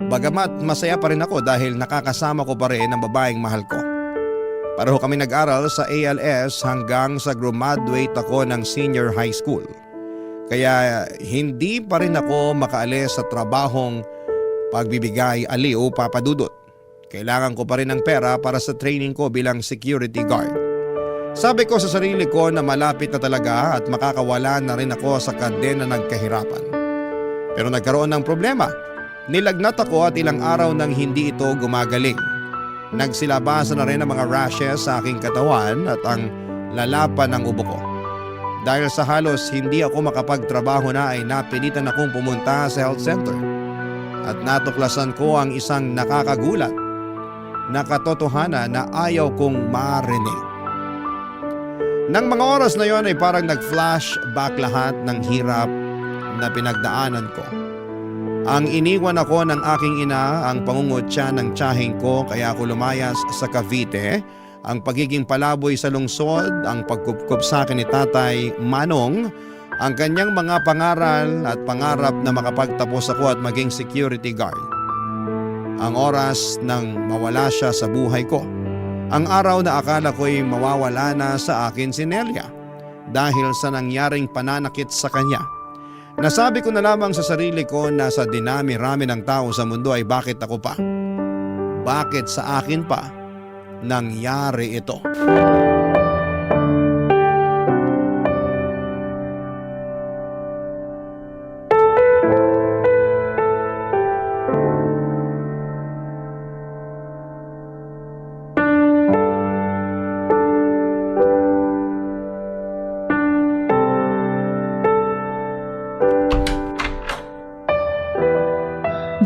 bagamat masaya pa rin ako dahil nakakasama ko pa rin ang babaeng mahal ko. Pareho kami nag-aral sa ALS hanggang sa graduate ako ng senior high school. Kaya hindi pa rin ako makaalis sa trabahong pagbibigay aliw, Papa Dudut. Kailangan ko pa rin ng pera para sa training ko bilang security guard. Sabi ko sa sarili ko na malapit na talaga at makakawala na rin ako sa kadena ng kahirapan. Pero nagkaroon ng problema. Nilagnat ako at ilang araw nang hindi ito gumagaling. Nagsilabasan na rin ang mga rashes sa aking katawan at ang lalapan ng ubo ko. Dahil sa halos hindi ako makapagtrabaho na ay napilitan akong pumunta sa health center. At natuklasan ko ang isang nakakagulat na katotohanan na ayaw kong marinig. Nang mga oras na yon ay parang nag-flashback lahat ng hirap na pinagdaanan ko. Ang iniwan ako ng aking ina, ang pangungutya ng tiyaheng ko kaya ako lumayas sa Cavite, ang pagiging palaboy sa lungsod, ang pagkupkup sa akin ni Tatay Manong, ang kanyang mga pangaral at pangarap na makapagtapos ako at maging security guard. Ang oras nang mawala siya sa buhay ko. Ang araw na akala ko'y mawawala na sa akin si Nelia dahil sa nangyaring pananakit sa kanya. Nasabi ko na lamang sa sarili ko na sa dinami-rami ng tao sa mundo ay bakit ako pa? Bakit sa akin pa nangyari ito?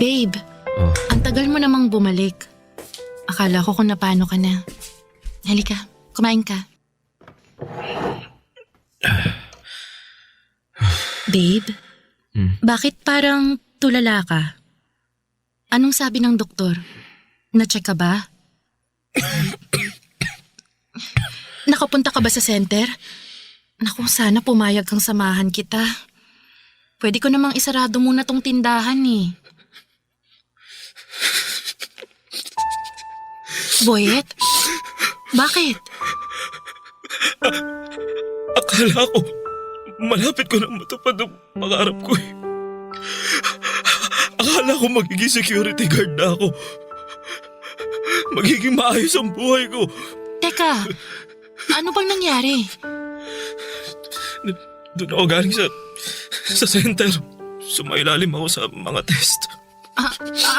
Babe, ang tagal mo namang bumalik. Akala ko kung napano ka na. Halika, kumain ka. Babe, bakit parang tulala ka? Anong sabi ng doktor? Na-check ka ba? Nakapunta ka ba sa center? Naku, sana pumayag kang samahan kita. Pwede ko namang isarado muna tong tindahan eh. Boyet? Bakit? Akala ko, malapit ko nang matupad ang pangarap ko eh. Akala ko magiging security guard na ako. magiging maayos ang buhay ko. Teka, ano bang nangyari? Doon ako galing sa center. Sumailalim ako sa mga test.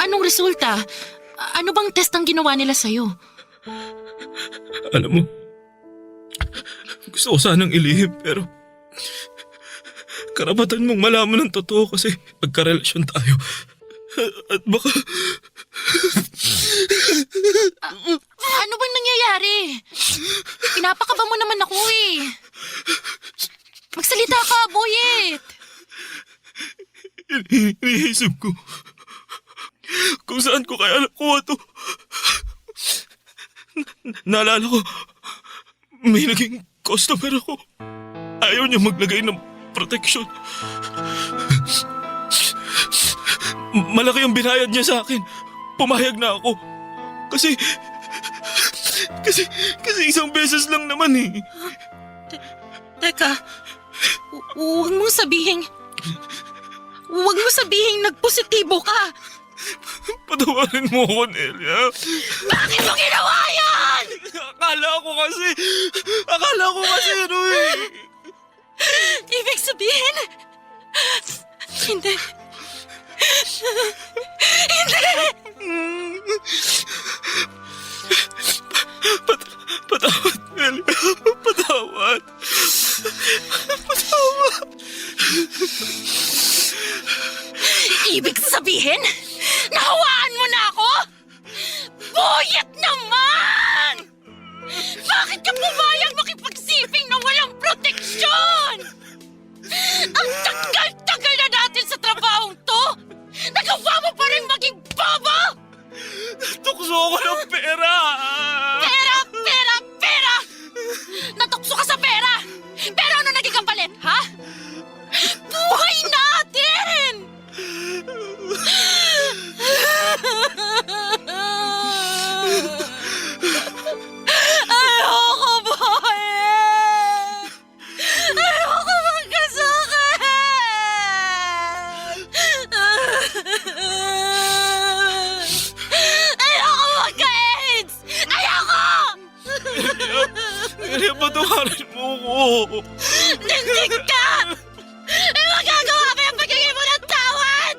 Anong resulta? Ano bang test ang ginawa nila sa'yo? Alam mo, gusto ko sanang ilihim pero karapatan mong malaman ng totoo kasi magkarelasyon tayo. At baka... Ano bang nangyayari? Pinapakaba mo naman ako eh. Magsalita ka, Boyet! Iniisip ko kung saan ko kaya nakuha to. Naalala ko, may naging customer ako. Ayaw niya maglagay ng protection. Malaki ang binayad niya sa akin. Pumayag na ako. Kasi isang beses lang naman eh. Teka, huwag mong sabihin nagpositibo ka. Patawarin mo ako, Nelia. Bakit mo ginawa yan? Akala ko kasi ano eh. Ibig sabihin, hindi. Patawad, Nelia. Patawad. Ibig sabihin, nahawaan mo na ako? Boyet naman! Bakit ka pumayag makipagsiping na walang proteksyon? Ang tagal-tagal na natin sa trabahong to! Nagawa mo pa rin maging bobo! Tukso ako ng pera! Pera! Pera! Pera! Natukso ka sa pera! Pero ano naging kapalit, ha? Buhay natin! Ayoko, Boyet! Ayoko magkasakit! Ayoko magka-AIDS! Ayoko! Nelia, patawarin mo ko. Nindig ka! Eh, magagawa ko yung pagiging mo ng tawad!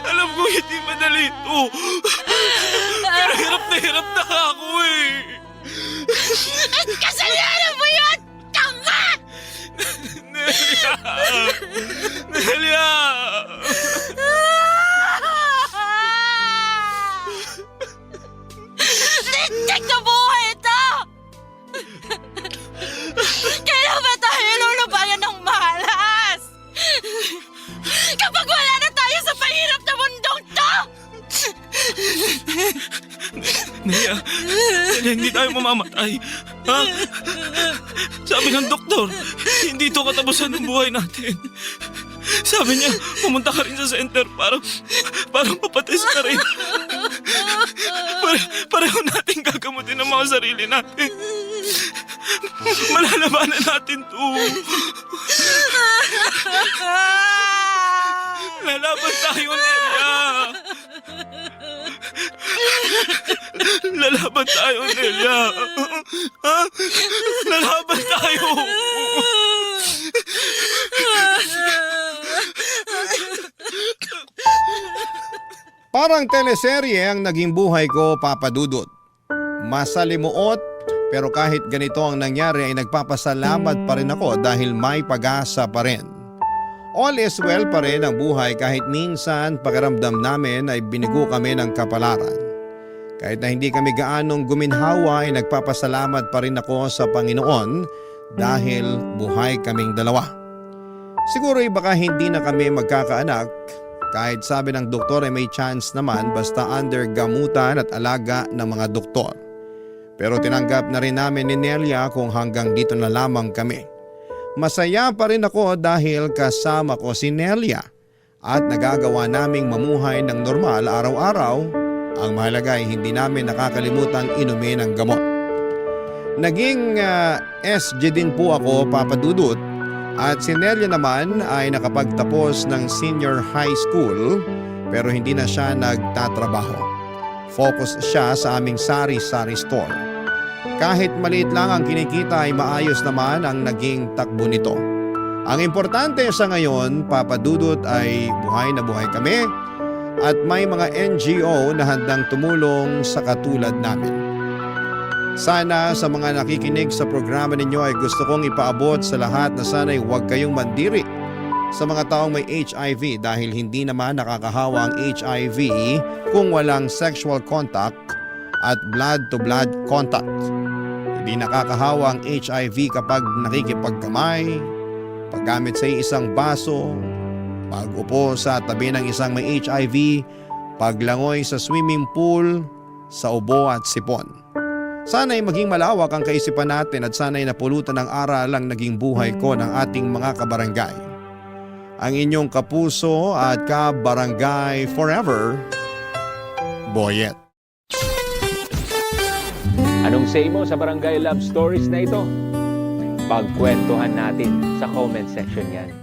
Alam ko hindi madali ito. Pero hirap na ako eh. At kasalanan mo yun! Tanga! Nelia! Nelia! Lintik na buhay ito! Kailan ba tayo lulubayan ng malas? Kapag wala na tayo sa pahirap na mundong to! Nelia, hindi tayo mamamatay. Ha? Sabi ng doktor, hindi ito katapusan ng buhay natin. Sabi niya, pumunta ka rin sa center para mapatest ka rin. Pareho natin gagamutin ang mga sarili natin. Malalabanan natin to. Lalaban tayo, Nelia. Lalaban tayo, Nelia. Ha? Lalaban tayo. Parang teleserye ang naging buhay ko, Papa Dudut. Masalimuot, pero kahit ganito ang nangyari ay nagpapasalamat pa rin ako dahil may pag-asa pa rin. All is well pa rin ang buhay kahit minsan pakiramdam namin ay binigo kami ng kapalaran. Kahit na hindi kami gaanong guminhawa ay nagpapasalamat pa rin ako sa Panginoon dahil buhay kaming dalawa. Siguro ay baka hindi na kami magkakaanak. Kahit sabi ng doktor ay may chance naman basta under gamutan at alaga ng mga doktor. Pero tinanggap na rin namin ni Nelia kung hanggang dito na lamang kami. Masaya pa rin ako dahil kasama ko si Nelia at nagagawa naming mamuhay ng normal araw-araw. Ang mahalaga ay hindi namin nakakalimutang inumin ang gamot. Naging SG din po ako, Papa Dudut. At si Nelia naman ay nakapagtapos ng senior high school pero hindi na siya nagtatrabaho. Focus siya sa aming sari-sari store. Kahit maliit lang ang kinikita ay maayos naman ang naging takbo nito. Ang importante sa ngayon, Papa Dudut, ay buhay na buhay kami at may mga NGO na handang tumulong sa katulad namin. Sana sa mga nakikinig sa programa ninyo ay gusto kong ipaabot sa lahat na sana'y huwag kayong mandiri sa mga taong may HIV dahil hindi naman nakakahawa ang HIV kung walang sexual contact at blood-to-blood contact. Hindi nakakahawa ang HIV kapag nakikipagkamay, paggamit sa isang baso, pag-upo sa tabi ng isang may HIV, paglangoy sa swimming pool, sa ubo at sipon. Sana'y maging malawak ang kaisipan natin at sana'y napulutan ng aral ang naging buhay ko ng ating mga kabarangay. Ang inyong kapuso at kabarangay forever, Boyet. Anong say mo sa Barangay Love Stories na ito? Pagkwentuhan natin sa comment section yan.